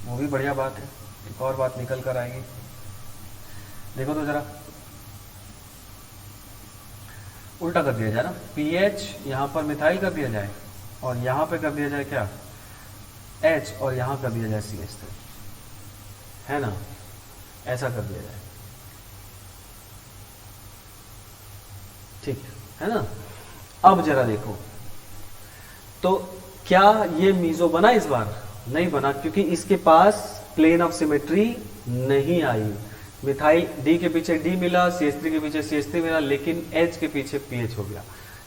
वो भी बढ़िया बात है। एक और बात निकल कर आएगी, देखो तो जरा, उल्टा कर दिया जाए ना, पीएच यहाँ पर मिथाइल कर दिया जाए और यहाँ पे कर दिया जाए क्या, एच, और यहाँ कर दिया जाए CH3, है ना, ऐसा कर दिया जाए, ठीक है ना। अब जरा देखो तो क्या ये मीजो बना इस बार, नहीं बना, क्योंकि इसके पास प्लेन ऑफ सिमेट्री नहीं आई। मिथाइल डी के पीछे डी मिला, CH3 के पीछे CH3 मिला, लेकिन H के पीछे PH हो गया।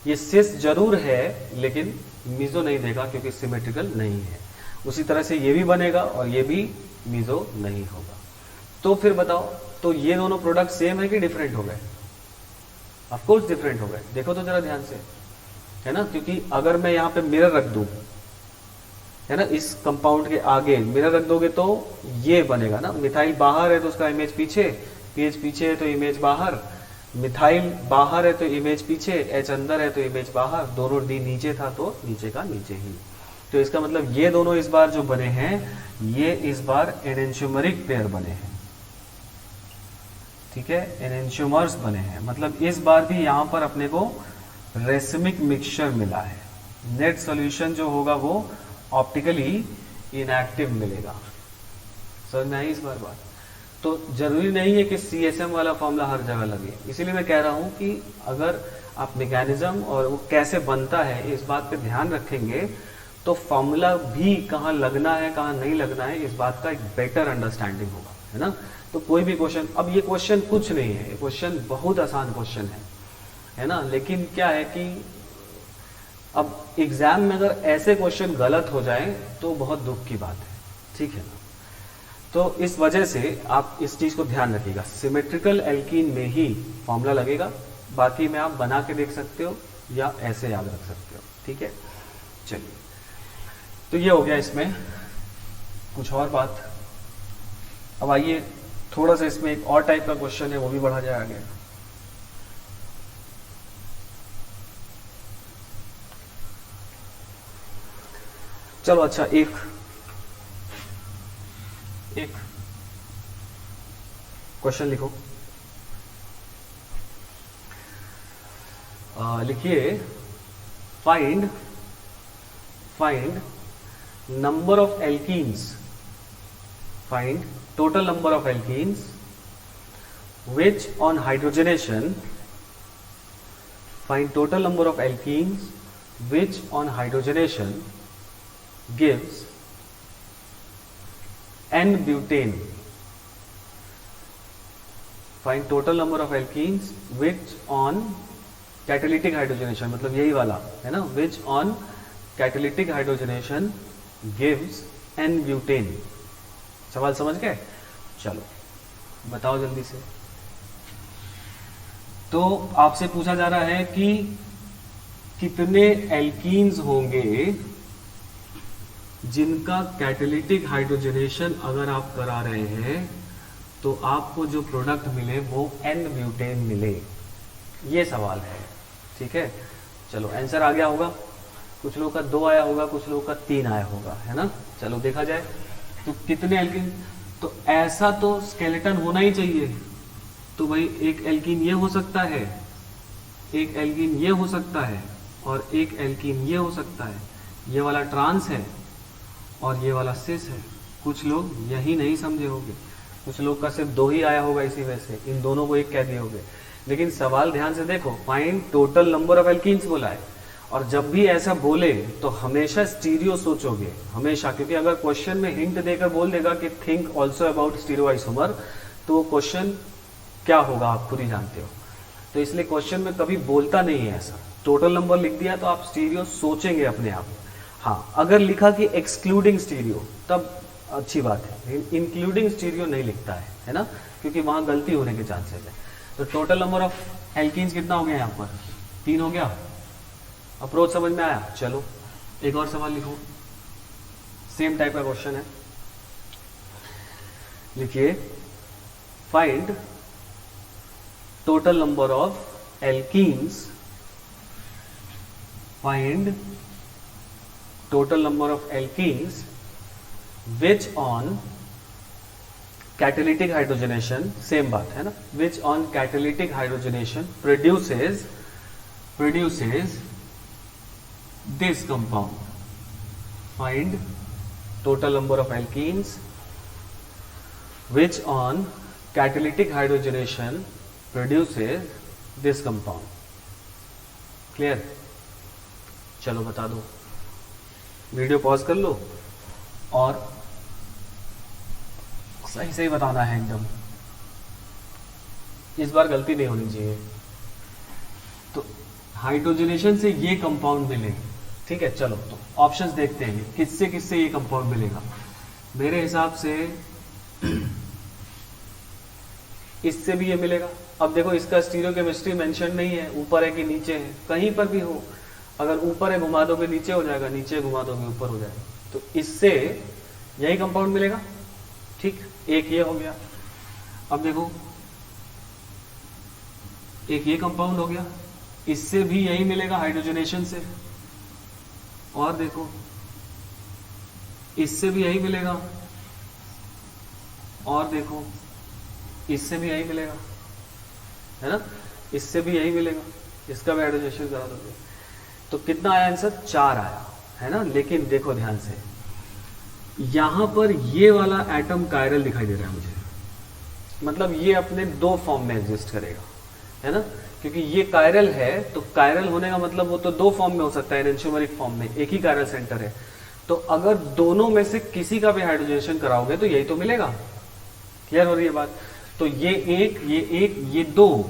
ये सिस जरूर है लेकिन मीजो नहीं देगा क्योंकि सिमेट्रिकल नहीं है। उसी तरह से ये भी बनेगा और ये भी मीजो नहीं होगा। तो फिर बताओ, तो ये दोनों प्रोडक्ट सेम है कि डिफरेंट हो गए? ऑफ कोर्स डिफरेंट हो गए। देखो तो जरा ध्यान से, है ना, क्योंकि अगर मैं यहाँ पे मिरर रख दूं, है ना, इस कंपाउंड के आगे मिरर रख दोगे तो ये बनेगा ना, मिथाइल बाहर है तो उसका इमेज पीछे, पीएच पीछे है तो इमेज बाहर, मिथाइल बाहर है तो इमेज पीछे, एच अंदर है तो इमेज बाहर, दोनों डी नीचे था तो नीचे का नीचे ही। तो इसका मतलब ये दोनों इस बार जो बने हैं, ये इस बार एनेंटियोमरिक पेयर बने हैं, ठीक है, एनेंटियोमर्स बने हैं। मतलब इस बार भी यहां पर अपने को रेसिमिक मिक्सचर मिला है। नेट सॉल्यूशन जो होगा वो ऑप्टिकली इनएक्टिव मिलेगा। समझ में आई इस बार बात? तो जरूरी नहीं है कि CSM वाला फॉर्मूला हर जगह लगे, इसीलिए मैं कह रहा हूं कि अगर आप मैकेनिज्म और वो कैसे बनता है इस बात पे ध्यान रखेंगे तो फॉर्मूला भी कहाँ लगना है कहाँ नहीं लगना है इस बात का एक बेटर अंडरस्टैंडिंग होगा, है ना। तो कोई भी क्वेश्चन, अब ये क्वेश्चन कुछ नहीं है, ये क्वेश्चन बहुत आसान क्वेश्चन है ना, लेकिन क्या है कि अब एग्जाम में अगर ऐसे क्वेश्चन गलत हो जाए तो बहुत दुख की बात है, ठीक है ना। तो इस वजह से आप इस चीज को ध्यान रखिएगा, सिमेट्रिकल एल्कीन में ही फॉर्मूला लगेगा, बाकी में आप बना के देख सकते हो या ऐसे याद रख सकते हो, ठीक है। चलिए, तो ये हो गया इसमें कुछ और बात। अब आइए थोड़ा सा इसमें एक और टाइप का क्वेश्चन है, वो भी बढ़ा जाए आगे। चलो अच्छा, एक क्वेश्चन लिखो, लिखिए find number of alkenes, find total number of alkenes which on hydrogenation, find total number of alkenes which on hydrogenation gives N-butane. Find total number of alkenes which on catalytic hydrogenation, मतलब यही वाला है ना, which on catalytic hydrogenation gives N-butane। सवाल समझ गए? चलो बताओ जल्दी से। तो आपसे पूछा जा रहा है कि कितने एल्कीन्स होंगे जिनका कैटालिटिक हाइड्रोजनेशन अगर आप करा रहे हैं तो आपको जो प्रोडक्ट मिले वो N-ब्यूटेन मिले, ये सवाल है, ठीक है। चलो आंसर आ गया होगा, कुछ लोगों का 2 आया होगा, कुछ लोगों का 3 आया होगा, है ना। चलो देखा जाए तो कितने एल्कीन, तो ऐसा तो स्केलेटन होना ही चाहिए। तो भाई एक एल्कीन ये हो सकता है, एक एल्कीन ये हो सकता है और एक एल्कीन ये हो सकता है। ये वाला ट्रांस है और ये वाला सिस है। कुछ लोग यही नहीं समझे होंगे, कुछ लोग का सिर्फ 2 ही आया होगा, इसी वजह से इन दोनों को एक कह दिए होंगे। लेकिन सवाल ध्यान से देखो, find total number of alkenes बोला है, और जब भी ऐसा बोले तो हमेशा स्टीरियो सोचोगे, हमेशा, क्योंकि अगर क्वेश्चन में हिंट देकर बोल देगा कि think also about stereo isomer, तो वो क्वेश्चन क्या होगा आप खुद ही जानते हो। तो इसलिए क्वेश्चन में कभी बोलता नहीं है ऐसा। टोटल नंबर लिख दिया तो आप स्टीरियो सोचेंगे अपने आप। हाँ, अगर लिखा कि एक्सक्लूडिंग स्टीरियो तब अच्छी बात है, इंक्लूडिंग स्टीरियो नहीं लिखता है ना, क्योंकि वहां गलती होने के चांसेस है। तो टोटल नंबर ऑफ एल्कीन्स कितना हो गया यहाँ पर? 3 हो गया। अप्रोच समझ में आया? चलो एक और सवाल लिखो, सेम टाइप का क्वेश्चन है। लिखिए find total number of alkenes find total number of alkenes which on catalytic hydrogenation, same बात है ना, which on catalytic hydrogenation produces this compound. Find total number of alkenes which on catalytic hydrogenation produces this compound. Clear? चलो बता दो, video pause कर लो और सही सही बताना है एकदम, इस बार गलती नहीं होनी चाहिए. तो हाइड्रोजनेशन से ये कंपाउंड मिले, ठीक है. चलो तो ऑप्शंस देखते हैं किससे किससे ये कंपाउंड मिलेगा. मेरे हिसाब से इससे भी ये मिलेगा. अब देखो इसका स्टीरियोकेमिस्ट्री मेंशन नहीं है, ऊपर है कि नीचे है, कहीं पर भी हो. अगर ऊपर है घुमा दोगे नीचे हो जाएगा, नीचे घुमा दोगे ऊपर हो जाएगा. तो इससे यही कंपाउंड मिलेगा. ठीक, एक ये हो गया. अब देखो एक ये कंपाउंड हो गया, इससे भी यही मिलेगा हाइड्रोजनेशन से. और देखो इससे भी यही मिलेगा, और देखो इससे भी यही मिलेगा, है ना, इससे भी यही मिलेगा. इसका भी हाइड्रोजनेशन करा दोगे. तो कितना आया आंसर? 4 आया, है ना. लेकिन देखो ध्यान से, यहां पर ये वाला एटम कायरल दिखाई दे रहा है मुझे, मतलब ये अपने 2 फॉर्म में एग्जिस्ट करेगा, है ना. क्योंकि ये कायरल है, तो कायरल होने का मतलब वो तो 2 फॉर्म में हो सकता है, एनेंशियोमेरिक फॉर्म में. एक ही कायरल सेंटर है, तो अगर दोनों में से किसी का भी हाइड्रोजनेशन कराओगे तो यही तो मिलेगा. क्लियर हो रही है बात? तो ये 1, ये 2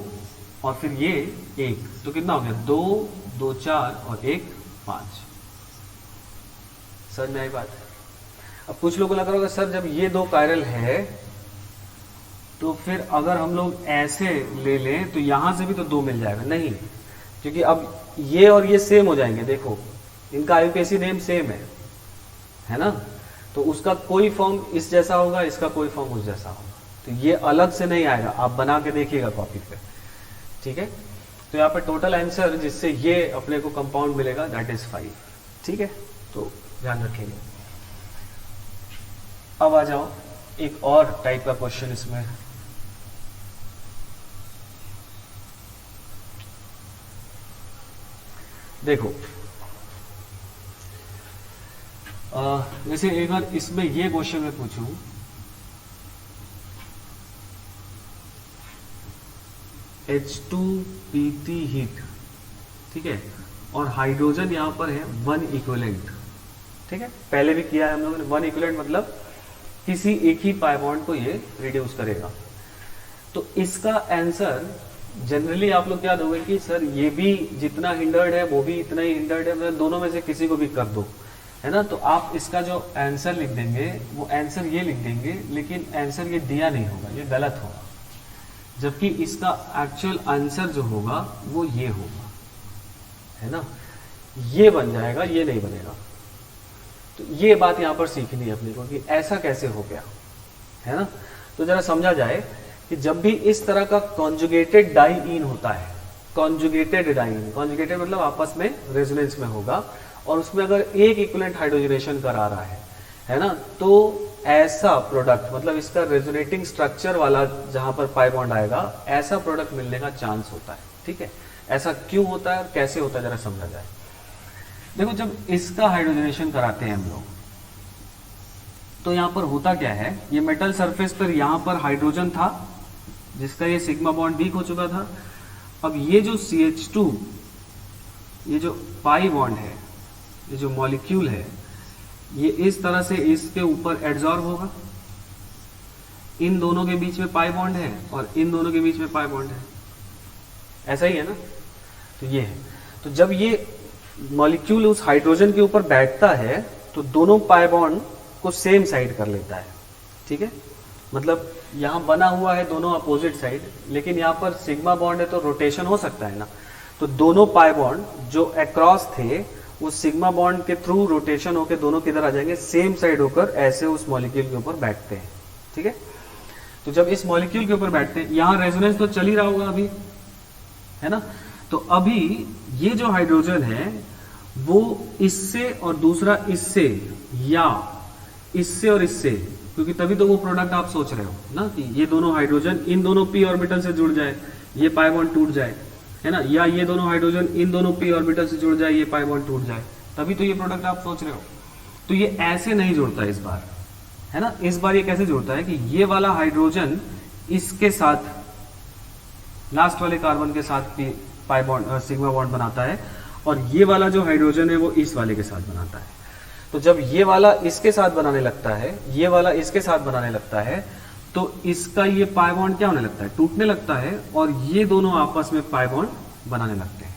और फिर ये 1, तो कितना हो गया? 2, 2 4 और 1 5. समझ में आई बात? अब कुछ लोगों को लग रहा होगा सर जब ये 2 कायरल है तो फिर अगर हम लोग ऐसे ले लें तो यहां से भी तो 2 मिल जाएगा. नहीं, क्योंकि अब ये और ये सेम हो जाएंगे. देखो इनका आईयूपीएसी नेम सेम है ना, तो उसका कोई फॉर्म इस जैसा होगा, इसका कोई फॉर्म उस जैसा होगा. तो ये अलग से नहीं आएगा, आप बना के देखिएगा कॉपी पे. ठीक है. तो यहाँ पे टोटल आंसर जिससे ये अपने को कंपाउंड मिलेगा दैट इज 5. ठीक है, तो ध्यान रखेंगे. अब आ जाओ एक और टाइप का क्वेश्चन इसमें. देखो जैसे एक बार इसमें ये क्वेश्चन मैं पूछूं, H2PT हीट, ठीक है, और हाइड्रोजन यहां पर है 1 इक्विवेलेंट. ठीक है, पहले भी किया है हम लोगों ने. 1 इक्विवेलेंट मतलब किसी एक ही पाई बॉन्ड को ये रिड्यूस करेगा. तो इसका आंसर जनरली आप लोग क्या दोगे कि सर ये भी जितना हिंडर्ड है वो भी इतना ही हिंडर्ड है, मतलब दोनों में से किसी को भी कर दो, है ना. तो आप इसका जो आंसर लिख देंगे वो आंसर ये लिख देंगे, लेकिन आंसर ये दिया नहीं होगा, ये गलत होगा. जबकि इसका एक्चुअल आंसर जो होगा वो ये होगा, है ना. ये बन जाएगा, ये नहीं बनेगा. तो ये बात यहां पर सीखनी है अपने को कि ऐसा कैसे हो गया, है ना. तो जरा समझा जाए कि जब भी इस तरह का कॉन्जुगेटेड डाइईन होता है, कॉन्जुगेटेड डाइईन, कॉन्जुगेटेड मतलब आपस में रेजोनेंस में होगा, और उसमें अगर एक इक्विवेलेंट हाइड्रोजनेशन करा रहा है ना, तो ऐसा प्रोडक्ट मतलब इसका रेजोनेटिंग स्ट्रक्चर वाला जहां पर पाई बॉन्ड आएगा, ऐसा प्रोडक्ट मिलने का चांस होता है. ठीक है, ऐसा क्यों होता है और कैसे होता है जरा समझा जाए. देखो जब इसका हाइड्रोजनेशन कराते हैं हम लोग, तो यहां पर होता क्या है, ये मेटल सरफेस पर यहां पर हाइड्रोजन था जिसका ये सिग्मा बॉन्ड वीक हो चुका था. अब ये जो CH2, ये जो पाई बॉन्ड है, ये जो मॉलिक्यूल है, ये इस तरह से इसके ऊपर एड्सॉर्ब होगा. इन दोनों के बीच में पाई बॉन्ड है और इन दोनों के बीच में पाई बॉन्ड है, ऐसा ही है ना. तो ये है. तो जब ये मॉलिक्यूल उस हाइड्रोजन के ऊपर बैठता है तो दोनों पाई बॉन्ड को सेम साइड कर लेता है. ठीक है, मतलब यहां बना हुआ है दोनों अपोजिट साइड, लेकिन यहां पर सिग्मा बॉन्ड है तो रोटेशन हो सकता है ना. तो दोनों पाई बॉन्ड जो अक्रॉस थे वो सिग्मा बॉन्ड के थ्रू रोटेशन होकर दोनों किधर आ जाएंगे, सेम साइड होकर ऐसे उस मॉलिक्यूल के ऊपर बैठते हैं. ठीक है, तो जब इस मॉलिक्यूल के ऊपर बैठते हैं, यहां रेजोनेंस तो चल ही रहा होगा अभी, है ना. तो अभी ये जो हाइड्रोजन है वो इससे और दूसरा इससे, या इससे और इससे, क्योंकि तभी तो वो प्रोडक्ट आप सोच रहे हो ना कि ये दोनों हाइड्रोजन इन दोनों p ऑर्बिटल से जुड़ जाए, ये पाई बॉन्ड टूट जाए, है ना, या ये दोनों हाइड्रोजन इन दोनों p ऑर्बिटल से जुड़ जाए, ये पाई बॉन्ड टूट जाए, तभी तो ये प्रोडक्ट आप सोच रहे हो। तो ये ऐसे नहीं जुड़ता इस बार, है ना। इस बार ये कैसे जुड़ता है कि ये वाला हाइड्रोजन इसके साथ, लास्ट वाले कार्बन के साथ पाई बॉन्ड सिग्मा बॉन्ड बनाता है, और ये वाला जो हाइड्रोजन है वो इस वाले के साथ बनाता है। तो जब ये वाला इसके साथ बनाने लगता है, ये वाला इसके साथ बनाने लगता है, तो इसका ये पाई बॉन्ड क्या होने लगता है, टूटने लगता है, और ये दोनों आपस में पाई बॉन्ड बनाने लगते हैं।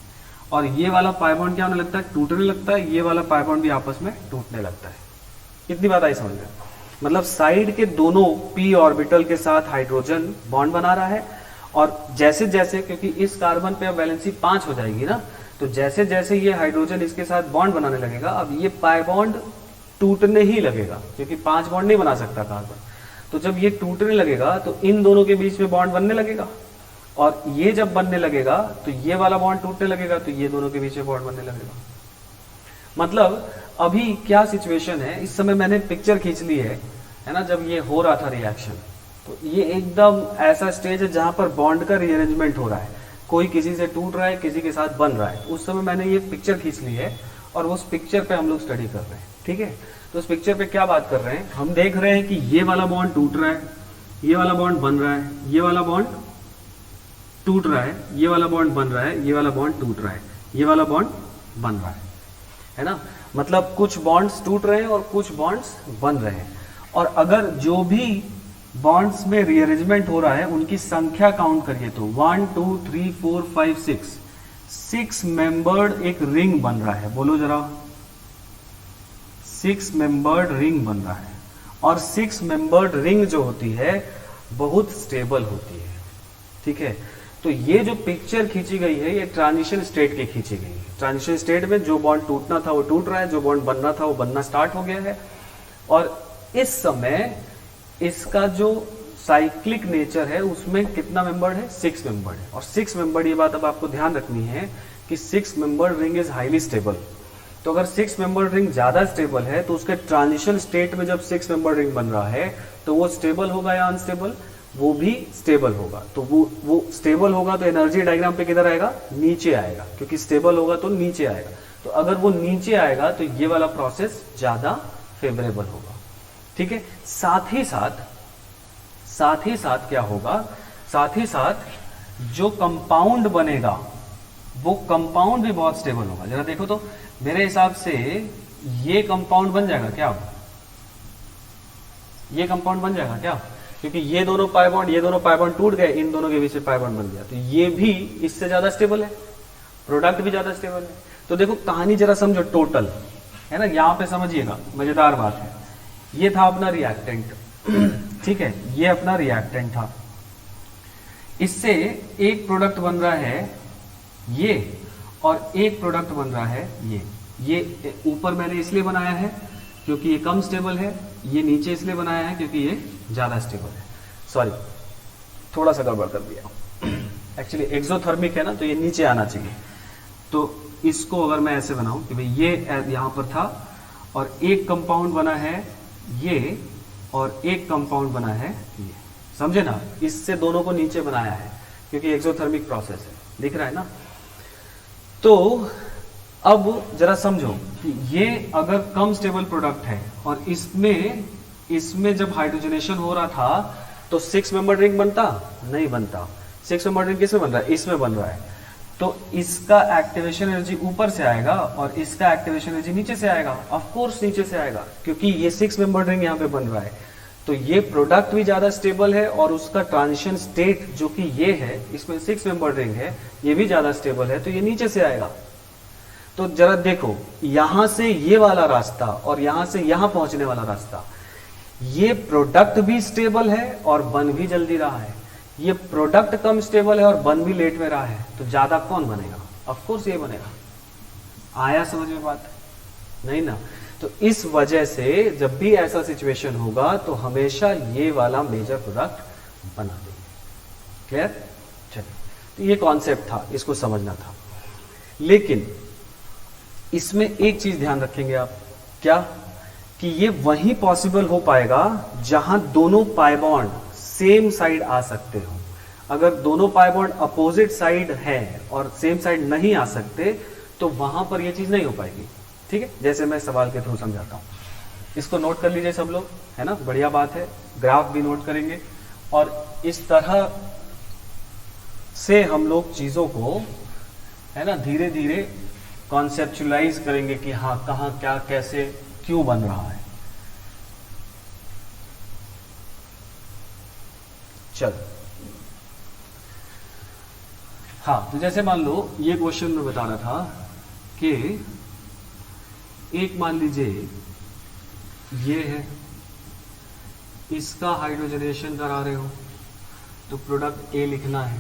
और ये वाला पाई बॉन्ड क्या होने लगता है, टूटने लगता है, ये वाला पाई बॉन्ड भी आपस में टूटने लगता है। इतनी बात आई समझ में। मतलब साइड के दोनों p ऑर्बिटल के साथ हाइड्रोजन बॉन्ड बना रहा है, और जैसे जैसे, क्योंकि इस कार्बन पे अब वैलेंसी 5 हो जाएगी ना, तो जैसे जैसे ये हाइड्रोजन इसके साथ बॉन्ड बनाने लगेगा, अब ये पाई बॉन्ड टूटने ही लगेगा, क्योंकि 5 बॉन्ड नहीं बना सकता कार्बन। तो जब ये टूटने लगेगा तो इन दोनों के बीच में बॉन्ड बनने लगेगा, और ये जब बनने लगेगा तो ये वाला बॉन्ड टूटने लगेगा, तो ये दोनों के बीच में बॉन्ड बनने लगेगा। मतलब अभी क्या सिचुएशन है, इस समय मैंने पिक्चर खींच ली है ना, जब ये हो रहा था रिएक्शन, तो ये एकदम ऐसा स्टेज है जहां पर बॉन्ड का रीअरेंजमेंट हो रहा है, कोई किसी से टूट रहा है, किसी के साथ बन रहा है। उस समय मैंने ये पिक्चर खींच ली है, और उस पिक्चर पे हम लोग स्टडी कर रहे हैं, ठीक है। तो उस पिक्चर पे क्या बात कर रहे हैं, हम देख रहे हैं कि ये वाला बॉन्ड टूट रहा है, ये वाला बॉन्ड बन रहा है, ये वाला बॉन्ड टूट रहा है, ये वाला बॉन्ड बन रहा है, ये वाला बॉन्ड टूट रहा है, ये वाला बॉन्ड बन रहा है ना। मतलब कुछ बॉन्ड्स टूट रहे हैं और कुछ बॉन्ड्स बन रहे हैं। और अगर जो भी बॉन्ड्स में रीअरेंजमेंट हो रहा है उनकी संख्या काउंट करिए तो 1 2 3 4 5 6 मेंबर्ड एक रिंग बन रहा है। बोलो जरा, 6 मेंबर्ड रिंग बन रहा है। और 6 मेंबर्ड रिंग जो होती है बहुत स्टेबल होती है, ठीक है। तो ये जो पिक्चर खींची गई है ये ट्रांजिशन स्टेट की खींची गई है। ट्रांजिशन स्टेट में जो बॉन्ड टूटना था वो टूट रहा है, जो बॉन्ड बनना था वो बनना स्टार्ट हो गया है। और इस समय इसका जो साइक्लिक नेचर है उसमें कितना मेंबर्ड है, 6 मेंबर्ड है। और 6 मेंबर्ड, ये बात अब आपको ध्यान रखनी है कि 6 membered ring is highly stable. तो अगर 6 मेंबर्ड रिंग ज्यादा स्टेबल है तो उसके ट्रांजिशन स्टेट में जब 6 मेंबर्ड रिंग बन रहा है तो वो स्टेबल होगा या अनस्टेबल, वो भी स्टेबल होगा। तो वो स्टेबल होगा तो एनर्जी डायग्राम पे किधर आएगा, नीचे आएगा, क्योंकि स्टेबल होगा तो नीचे आएगा। तो अगर वो नीचे आएगा तो ये वाला प्रोसेस ज्यादा फेवरेबल होगा, ठीक है। साथ ही साथ क्या होगा, साथ ही साथ जो कंपाउंड बनेगा वो कंपाउंड भी बहुत स्टेबल होगा। जरा देखो तो, मेरे हिसाब से ये कंपाउंड बन जाएगा क्या, ये कंपाउंड बन जाएगा क्या, क्योंकि ये दोनों पाई बॉन्ड टूट गए, इन दोनों के बीच में पाई बॉन्ड बन गया, तो ये भी इससे ज्यादा स्टेबल है, प्रोडक्ट भी ज्यादा स्टेबल है। तो देखो कहानी जरा समझो टोटल, है ना, यहां पे समझिएगा, मजेदार बात है। ये था अपना रिएक्टेंट, ठीक है, ये अपना रिएक्टेंट था। इससे एक प्रोडक्ट बन रहा है ये, और एक प्रोडक्ट बन रहा है ये ऊपर मैंने इसलिए बनाया है क्योंकि ये कम स्टेबल है, ये नीचे इसलिए बनाया है क्योंकि ये ज्यादा स्टेबल है। सॉरी, थोड़ा सा गड़बड़ कर दिया, एक्चुअली एक्सोथर्मिक है ना, तो ये नीचे आना चाहिए। तो इसको अगर मैं ऐसे बनाऊं कि भाई ये यहां पर था और एक कंपाउंड बना है ये, और एक कंपाउंड बना है ये, समझे ना, इससे दोनों को नीचे बनाया है क्योंकि एक्सोथर्मिक प्रोसेस है, दिख रहा है ना। तो अब जरा समझो कि ये अगर कम स्टेबल प्रोडक्ट है और इसमें जब हाइड्रोजनेशन हो रहा था तो 6 मेंबर रिंग बनता नहीं बनता। 6 मेंबर रिंग किसमें बन रहा है, इसमें बन रहा है, तो इसका एक्टिवेशन एनर्जी ऊपर से आएगा और इसका एक्टिवेशन एनर्जी नीचे से आएगा। ऑफ कोर्स नीचे से आएगा क्योंकि ये 6 मेंबर रिंग यहाँ पे बन रहा है, तो ये प्रोडक्ट भी ज्यादा स्टेबल है और उसका ट्रांजिशन स्टेट जो कि ये है, इसमें 6 मेंबर रिंग है, ये भी ज्यादा स्टेबल है, तो ये नीचे से आएगा। तो जरा देखो, यहां से ये वाला रास्ता और यहां से यहां पहुंचने वाला रास्ता, ये प्रोडक्ट भी स्टेबल है और बन भी जल्दी रहा है, ये प्रोडक्ट कम स्टेबल है और बन भी लेट में रहा है, तो ज्यादा कौन बनेगा, ऑफ कोर्स ये बनेगा। आया समझ में बात, नहीं ना। तो इस वजह से जब भी ऐसा सिचुएशन होगा तो हमेशा ये वाला मेजर प्रोडक्ट बना देंगे। क्लियर, चलिए, तो ये कॉन्सेप्ट था, इसको समझना था। लेकिन इसमें एक चीज ध्यान रखेंगे आप, क्या, कि ये वहीं पॉसिबल हो पाएगा जहां दोनों पाई बॉन्ड सेम साइड आ सकते हो। अगर दोनों पाई बॉन्ड अपोजिट साइड है और सेम साइड नहीं आ सकते तो वहां पर यह चीज नहीं हो पाएगी। ठीक है, जैसे मैं सवाल के थ्रू समझाता हूं, इसको नोट कर लीजिए सब लोग, है ना, बढ़िया बात है। ग्राफ भी नोट करेंगे और इस तरह से हम लोग चीजों को, है ना, धीरे धीरे कॉन्सेप्चुलाइज करेंगे कि हाँ कहाँ क्या कैसे क्यों बन रहा है। चलो, हाँ, तो जैसे मान लो ये क्वेश्चन में बता रहा था कि एक मान लीजिए ये है, इसका हाइड्रोजनेशन करा रहे हो तो प्रोडक्ट ए लिखना है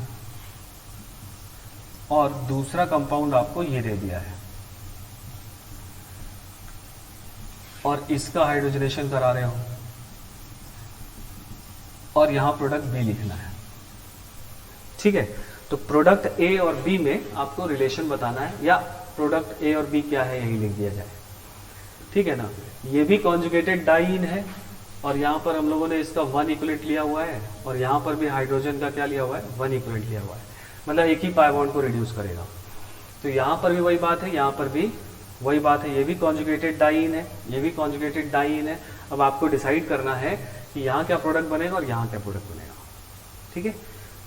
और दूसरा कंपाउंड आपको ये दे दिया है और इसका हाइड्रोजनेशन करा रहे हो और यहां प्रोडक्ट बी लिखना है। ठीक है, तो प्रोडक्ट ए और बी में आपको रिलेशन बताना है, या प्रोडक्ट ए और बी क्या है यही लिख दिया जाए। ठीक है ना, ये भी कॉन्जुगेटेड डाइईन है और यहां पर हम लोगों ने इसका 1 इक्विवेलेंट लिया हुआ है और यहां पर भी हाइड्रोजन का क्या लिया हुआ है, 1 इक्विवेलेंट लिया हुआ है, मतलब एक ही पाई बॉन्ड को रिड्यूस करेगा। तो यहां पर भी वही बात है, यहां पर भी वही बात है, ये भी कॉन्जुगेटेड डाइईन है, ये भी कॉन्जुगेटेड डाइईन है। अब आपको डिसाइड करना है कि यहां क्या प्रोडक्ट बनेगा और यहां क्या प्रोडक्ट बनेगा। ठीक है,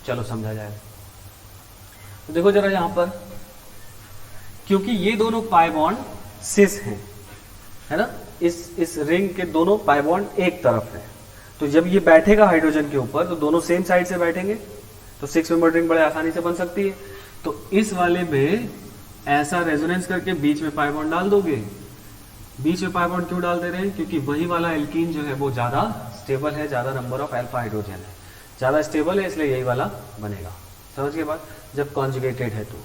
चलो समझा जाए। तो देखो जरा यहां पर, क्योंकि ये दोनों पाई बॉन्ड सिस हैं, है ना, इस रिंग के दोनों पाई बॉन्ड एक तरफ है, तो जब ये बैठेगा हाइड्रोजन के ऊपर तो दोनों सेम साइड से बैठेंगे तो 6 मेंबर रिंग बड़े आसानी से बन सकती है। तो इस वाले में ऐसा रेजोनेंस करके बीच में पाई बॉन्ड डाल दोगे। बीच में पाई बॉन्ड क्यों डाल दे रहे हैं, क्योंकि वही वाला एल्कीन जो है वो ज्यादा स्टेबल है, ज्यादा नंबर ऑफ अल्फा हाइड्रोजन है, ज्यादा स्टेबल है, इसलिए यही वाला बनेगा। समझ के बाद, जब कॉन्जुगेटेड है तो।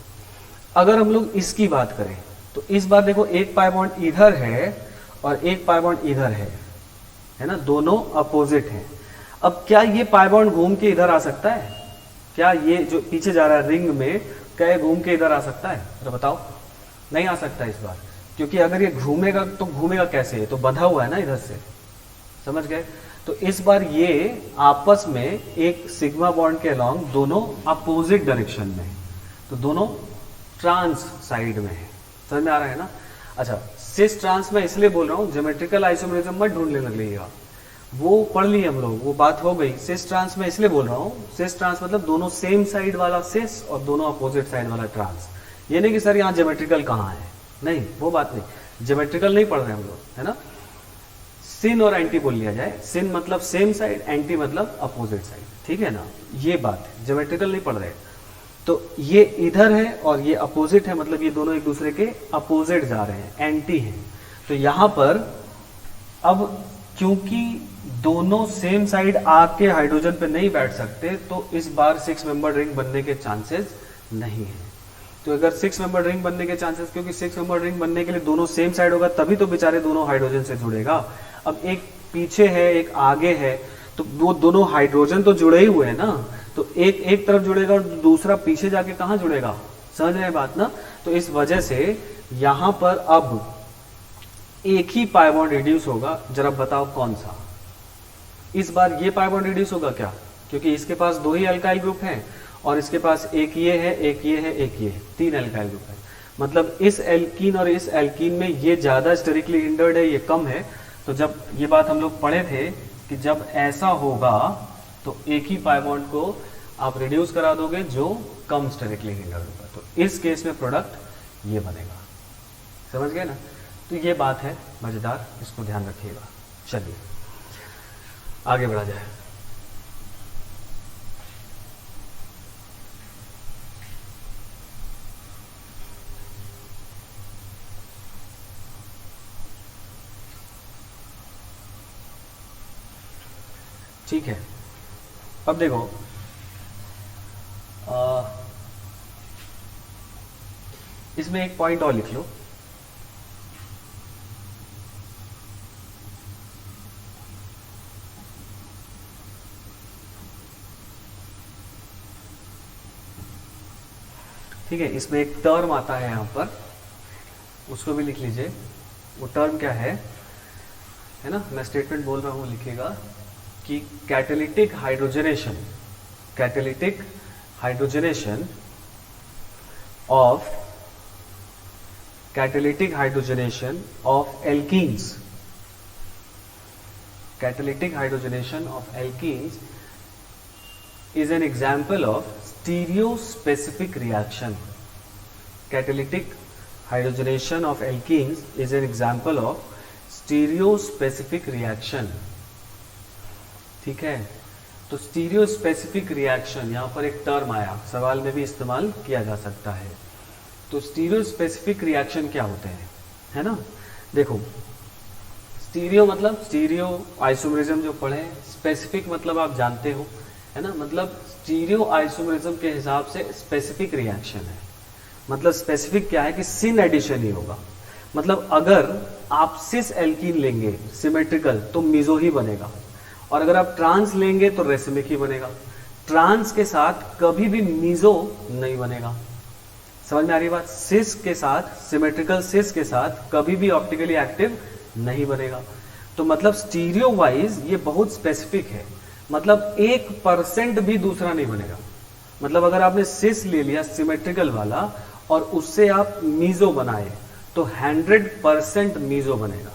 अगर हम लोग इसकी बात करें तो इस बार देखो एक पाई बॉन्ड इधर है और एक पाई बॉन्ड इधर है ना, दोनों अपोजिट हैं। अब क्या ये पाई बॉन्ड घूम के इधर आ सकता है? क्या ये जो पीछे जा रहा है रिंग में, क्या ये घूम के इधर आ सकता है? तो बताओ, नहीं आ सकता इस बार, क्योंकि अगर ये घूमेगा तो घूमेगा कैसे, तो बंधा हुआ है ना इधर से। समझ गए? तो इस बार ये आपस में एक सिग्मा बॉन्ड के अलॉन्ग दोनों अपोजिट डायरेक्शन में है, तो दोनों ट्रांस साइड में है। समझ में आ रहा है ना? अच्छा, सिस ट्रांस में इसलिए बोल रहा हूं, ज्योमेट्रिकल आइसोमेरिज्म मत ढूंढने लग लीजिएगा, वो पढ़ लिए हम लोग, वो बात हो गई। सिस ट्रांस में इसलिए बोल रहा हूं, सिस ट्रांस मतलब दोनों सेम साइड वाला सिस और दोनों अपोजिट साइड वाला ट्रांस। ये नहीं कि सर यहाँ ज्योमेट्रिकल कहाँ है, नहीं, वो बात नहीं, ज्योमेट्रिकल नहीं पढ़ रहे हम लोग, है ना। सिन और एंटी बोल लिया जाए, सिन मतलब सेम साइड, एंटी मतलब अपोजिट साइड, ठीक है ना, ये बात है, ज्योमेट्रिकल नहीं पढ़ रहे। तो ये इधर है और ये अपोजिट है, मतलब ये दोनों एक दूसरे के अपोजिट जा रहे हैं, एंटी है। तो यहां पर अब क्योंकि दोनों सेम साइड आके हाइड्रोजन पे नहीं बैठ सकते, तो इस बार 6 मेंबर रिंग बनने के चांसेस नहीं है। तो अगर 6 मेंबर रिंग बनने के चांसेस, क्योंकि 6 मेंबर रिंग बनने के लिए दोनों सेम साइड होगा, तभी तो बेचारे दोनों हाइड्रोजन से जुड़ेगा। अब एक पीछे है एक आगे है, तो वो दोनों हाइड्रोजन तो जुड़े ही हुए हैं ना, तो एक तरफ जुड़ेगा और दूसरा पीछे जाके कहां जुड़ेगा। समझ रहे बात ना? तो इस वजह से यहां पर अब एक ही पाई बॉन्ड रिड्यूस होगा। जरा बताओ कौन सा? इस बार ये पाई बॉन्ड रिड्यूस होगा क्या? क्योंकि इसके पास 2 ही अल्काइल ग्रुप हैं और इसके पास एक ये है, एक ये है, एक ये है, 3 अल्काइल ग्रुप है। मतलब इस एल्कीन और इस एल्कीन में ये ज्यादा स्टेरिकली हिंडर्ड है, ये कम है। तो जब ये बात हम लोग पढ़े थे कि जब ऐसा होगा तो एक ही पाई बॉन्ड को आप रिड्यूस करा दोगे जो कम स्टेरिकली हिंडर्ड होगा, तो इस केस में प्रोडक्ट ये बनेगा। समझ गए ना? तो ये बात है मजेदार, इसको ध्यान रखिएगा। चलिए आगे बढ़ा जाए। ठीक है, अब देखो इसमें एक पॉइंट और लिख लो। ठीक है, इसमें एक टर्म आता है यहां पर उसको भी लिख लीजिए। वो टर्म क्या है ना, मैं स्टेटमेंट बोल रहा हूँ, लिखिएगा कि catalytic hydrogenation, catalytic hydrogenation of, catalytic hydrogenation of alkenes, catalytic hydrogenation of alkenes is an example of stereospecific reaction. Catalytic hydrogenation of alkenes is an example of stereospecific reaction. ठीक है, तो stereospecific reaction यहाँ पर एक term आया, सवाल में भी इस्तेमाल किया जा सकता है। तो stereospecific reaction क्या होते हैं, है ना। देखो, स्टीरियो मतलब स्टीरियो आइसोमरिज्म जो पढ़े, स्पेसिफिक मतलब आप जानते हो, है ना, मतलब स्टीरियो आइसोमरिज्म के हिसाब से स्पेसिफिक रिएक्शन है। मतलब स्पेसिफिक क्या है कि सिन एडिशन ही होगा। मतलब अगर आप सिस एल्कीन लेंगे सिमेट्रिकल तो मीजो ही बनेगा, और अगर आप ट्रांस लेंगे तो रेसिमिक ही बनेगा। ट्रांस के साथ कभी भी मीजो नहीं बनेगा। समझ में आ रही बात। सिस के साथ, सिमेट्रिकल सिस के साथ कभी भी ऑप्टिकली एक्टिव नहीं बनेगा। तो मतलब स्टीरियो वाइज ये बहुत स्पेसिफिक है। मतलब 1% भी दूसरा नहीं बनेगा। मतलब अगर आपने सिस ले लिया सिमेट्रिकल वाला और उससे आप मीजो बनाए तो 100% मीजो बनेगा,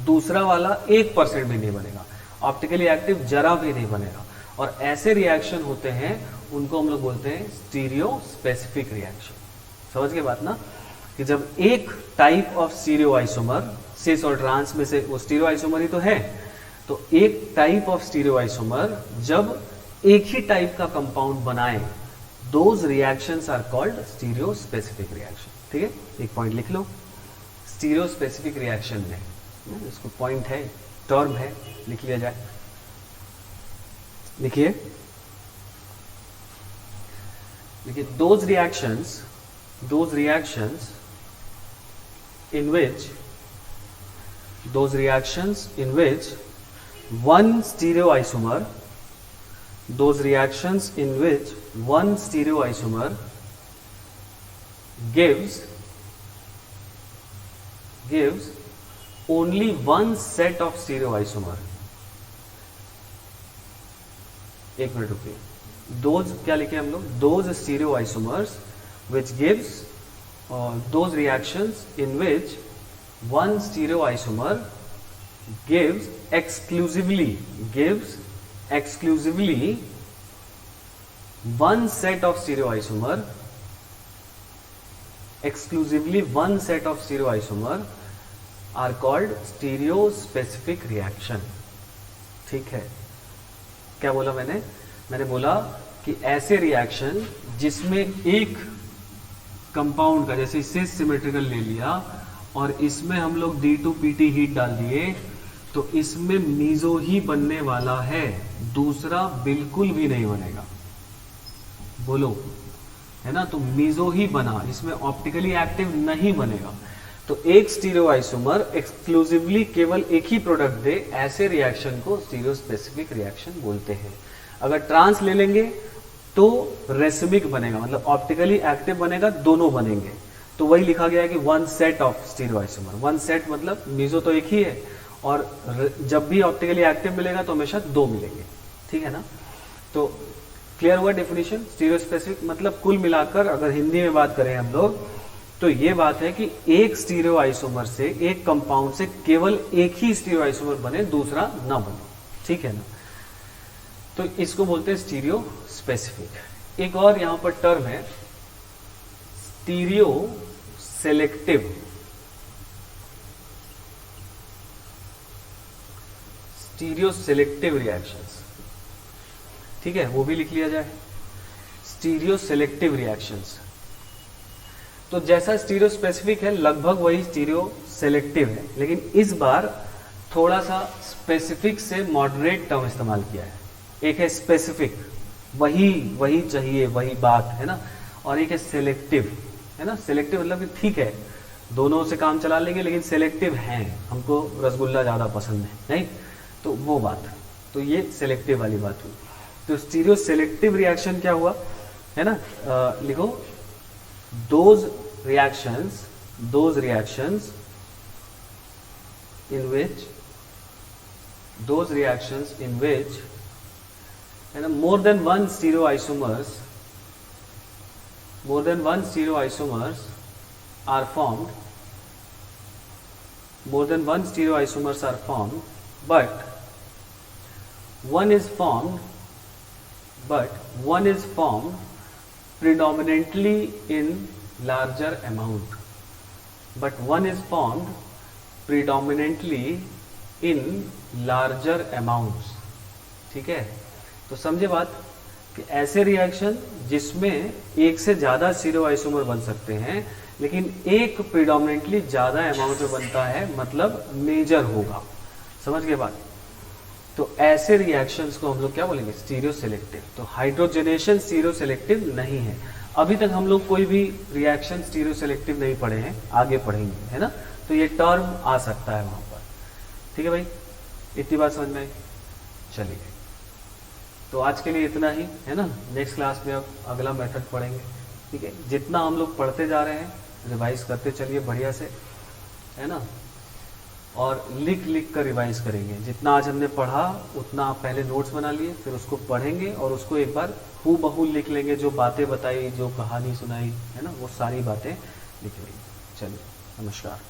दूसरा वाला 1% भी नहीं बनेगा, ऑप्टिकली एक्टिव जरा भी नहीं बनेगा। और ऐसे रिएक्शन होते हैं, उनको हम लोग बोलते हैं स्टीरियो स्पेसिफिक रिएक्शन। समझ के बात ना, कि जब एक टाइप ऑफ स्टीरियो आइसोमर, सिस और ट्रांस में से वो स्टीरियो आइसोमर ही तो है, तो एक टाइप ऑफ स्टीरियो आइसोमर जब एक ही टाइप का कंपाउंड बनाए, those reactions are called stereo specific reaction. ठीक है, एक पॉइंट लिख लो, स्टीरियो स्पेसिफिक रिएक्शन में, इसको पॉइंट है, टर्म है, लिख लिया जाए। लिखिए, देखिए, those reactions in which one stereoisomer gives only one set of stereoisomer। एक मिनट रुकिए, दोज क्या लिखे हम लोग, those stereoisomers which gives those reactions in which one stereoisomer gives exclusively one set of stereoisomer are called stereospecific reaction। ठीक है, क्या बोला मैंने बोला कि ऐसे रिएक्शन जिसमें एक कंपाउंड का, जैसे सिस सिमेट्रिकल ले लिया और इसमें हम लोग D2PT हीट डाल दिए, तो इसमें मीजो ही बनने वाला है, दूसरा बिल्कुल भी नहीं बनेगा। बोलो, है ना, तो मीजो ही बना, इसमें ऑप्टिकली एक्टिव नहीं बनेगा। तो एक स्टीरियो आइसोमर एक्सक्लूसिवली केवल एक ही प्रोडक्ट दे, ऐसे रिएक्शन को स्टीरियो स्पेसिफिक रिएक्शन बोलते हैं। अगर ट्रांस ले लेंगे तो रेसिमिक बनेगा, मतलब ऑप्टिकली एक्टिव बनेगा, दोनों बनेंगे। तो वही लिखा गया है कि one set of stereo isomer, one set मतलब मीजो तो एक ही है, और जब भी ऑप्टिकली एक्टिव मिलेगा तो हमेशा दो मिलेंगे। ठीक है ना, तो क्लियर हुआ डेफिनेशन। स्टीरियो स्पेसिफिक मतलब कुल मिलाकर अगर हिंदी में बात करें हम लोग, तो ये बात है कि एक स्टीरियो आइसोमर से, एक कंपाउंड से केवल एक ही स्टीरियो आइसोमर बने, दूसरा ना बने। ठीक है ना, तो इसको बोलते हैं स्टीरियो स्पेसिफिक। एक और यहां पर टर्म है stereo selective. Stereo selective reactions, ठीक है, वो भी लिख लिया जाए, स्टीरियो सेलेक्टिव रिएक्शंस। तो जैसा स्टीरियो स्पेसिफिक है लगभग वही स्टीरियो सेलेक्टिव है, लेकिन इस बार थोड़ा सा स्पेसिफिक से मॉडरेट टर्म इस्तेमाल किया है। एक है स्पेसिफिक, वही चाहिए, वही बात है ना, और एक है सेलेक्टिव, है ना। सेलेक्टिव मतलब कि ठीक है दोनों से काम चला लेंगे, लेकिन सेलेक्टिव हैं, हमको रसगुल्ला ज्यादा पसंद है, नहीं, तो वो बात, तो ये सेलेक्टिव वाली बात हुई। तो स्टीरियो सेलेक्टिव रिएक्शन क्या हुआ, है ना, लिखो, those reactions those reactions in which more than one stereoisomers are formed, but one is formed predominantly in larger amount. ठीक है, तो समझे बात कि ऐसे रिएक्शन जिसमें एक से ज्यादा स्टीरियोआइसोमर बन सकते हैं, लेकिन एक प्रिडोमिनेंटली ज्यादा अमाउंट में बनता है, मतलब मेजर होगा। समझ गए बात? तो ऐसे रिएक्शंस को हम लोग क्या बोलेंगे? Stereo selective. तो हाइड्रोजनेशन स्टीरियो सेलेक्टिव नहीं है। अभी तक हम लोग कोई भी रिएक्शन स्टीरियो सेलेक्टिव नहीं पढ़े हैं, आगे पढ़ेंगे, है ना? तो ये टर्म आ सकता है वहां पर। ठीक है भाई, इतनी बात समझ में आई? चलिए, तो आज के लिए इतना ही, है ना? नेक्स्ट क्लास में अब अगला मेथड पढ़ेंगे। ठीक है, जितना हम लोग पढ़ते जा रहे हैं रिवाइज करते चलिए बढ़िया से, है ना? और लिख कर रिवाइज करेंगे। जितना आज हमने पढ़ा उतना आप पहले नोट्स बना लिए, फिर उसको पढ़ेंगे और उसको एक बार हूबहू लिख लेंगे। जो बातें बताई, जो कहानी सुनाई, है ना, वो सारी बातें लिख लेंगे। चलिए, नमस्कार।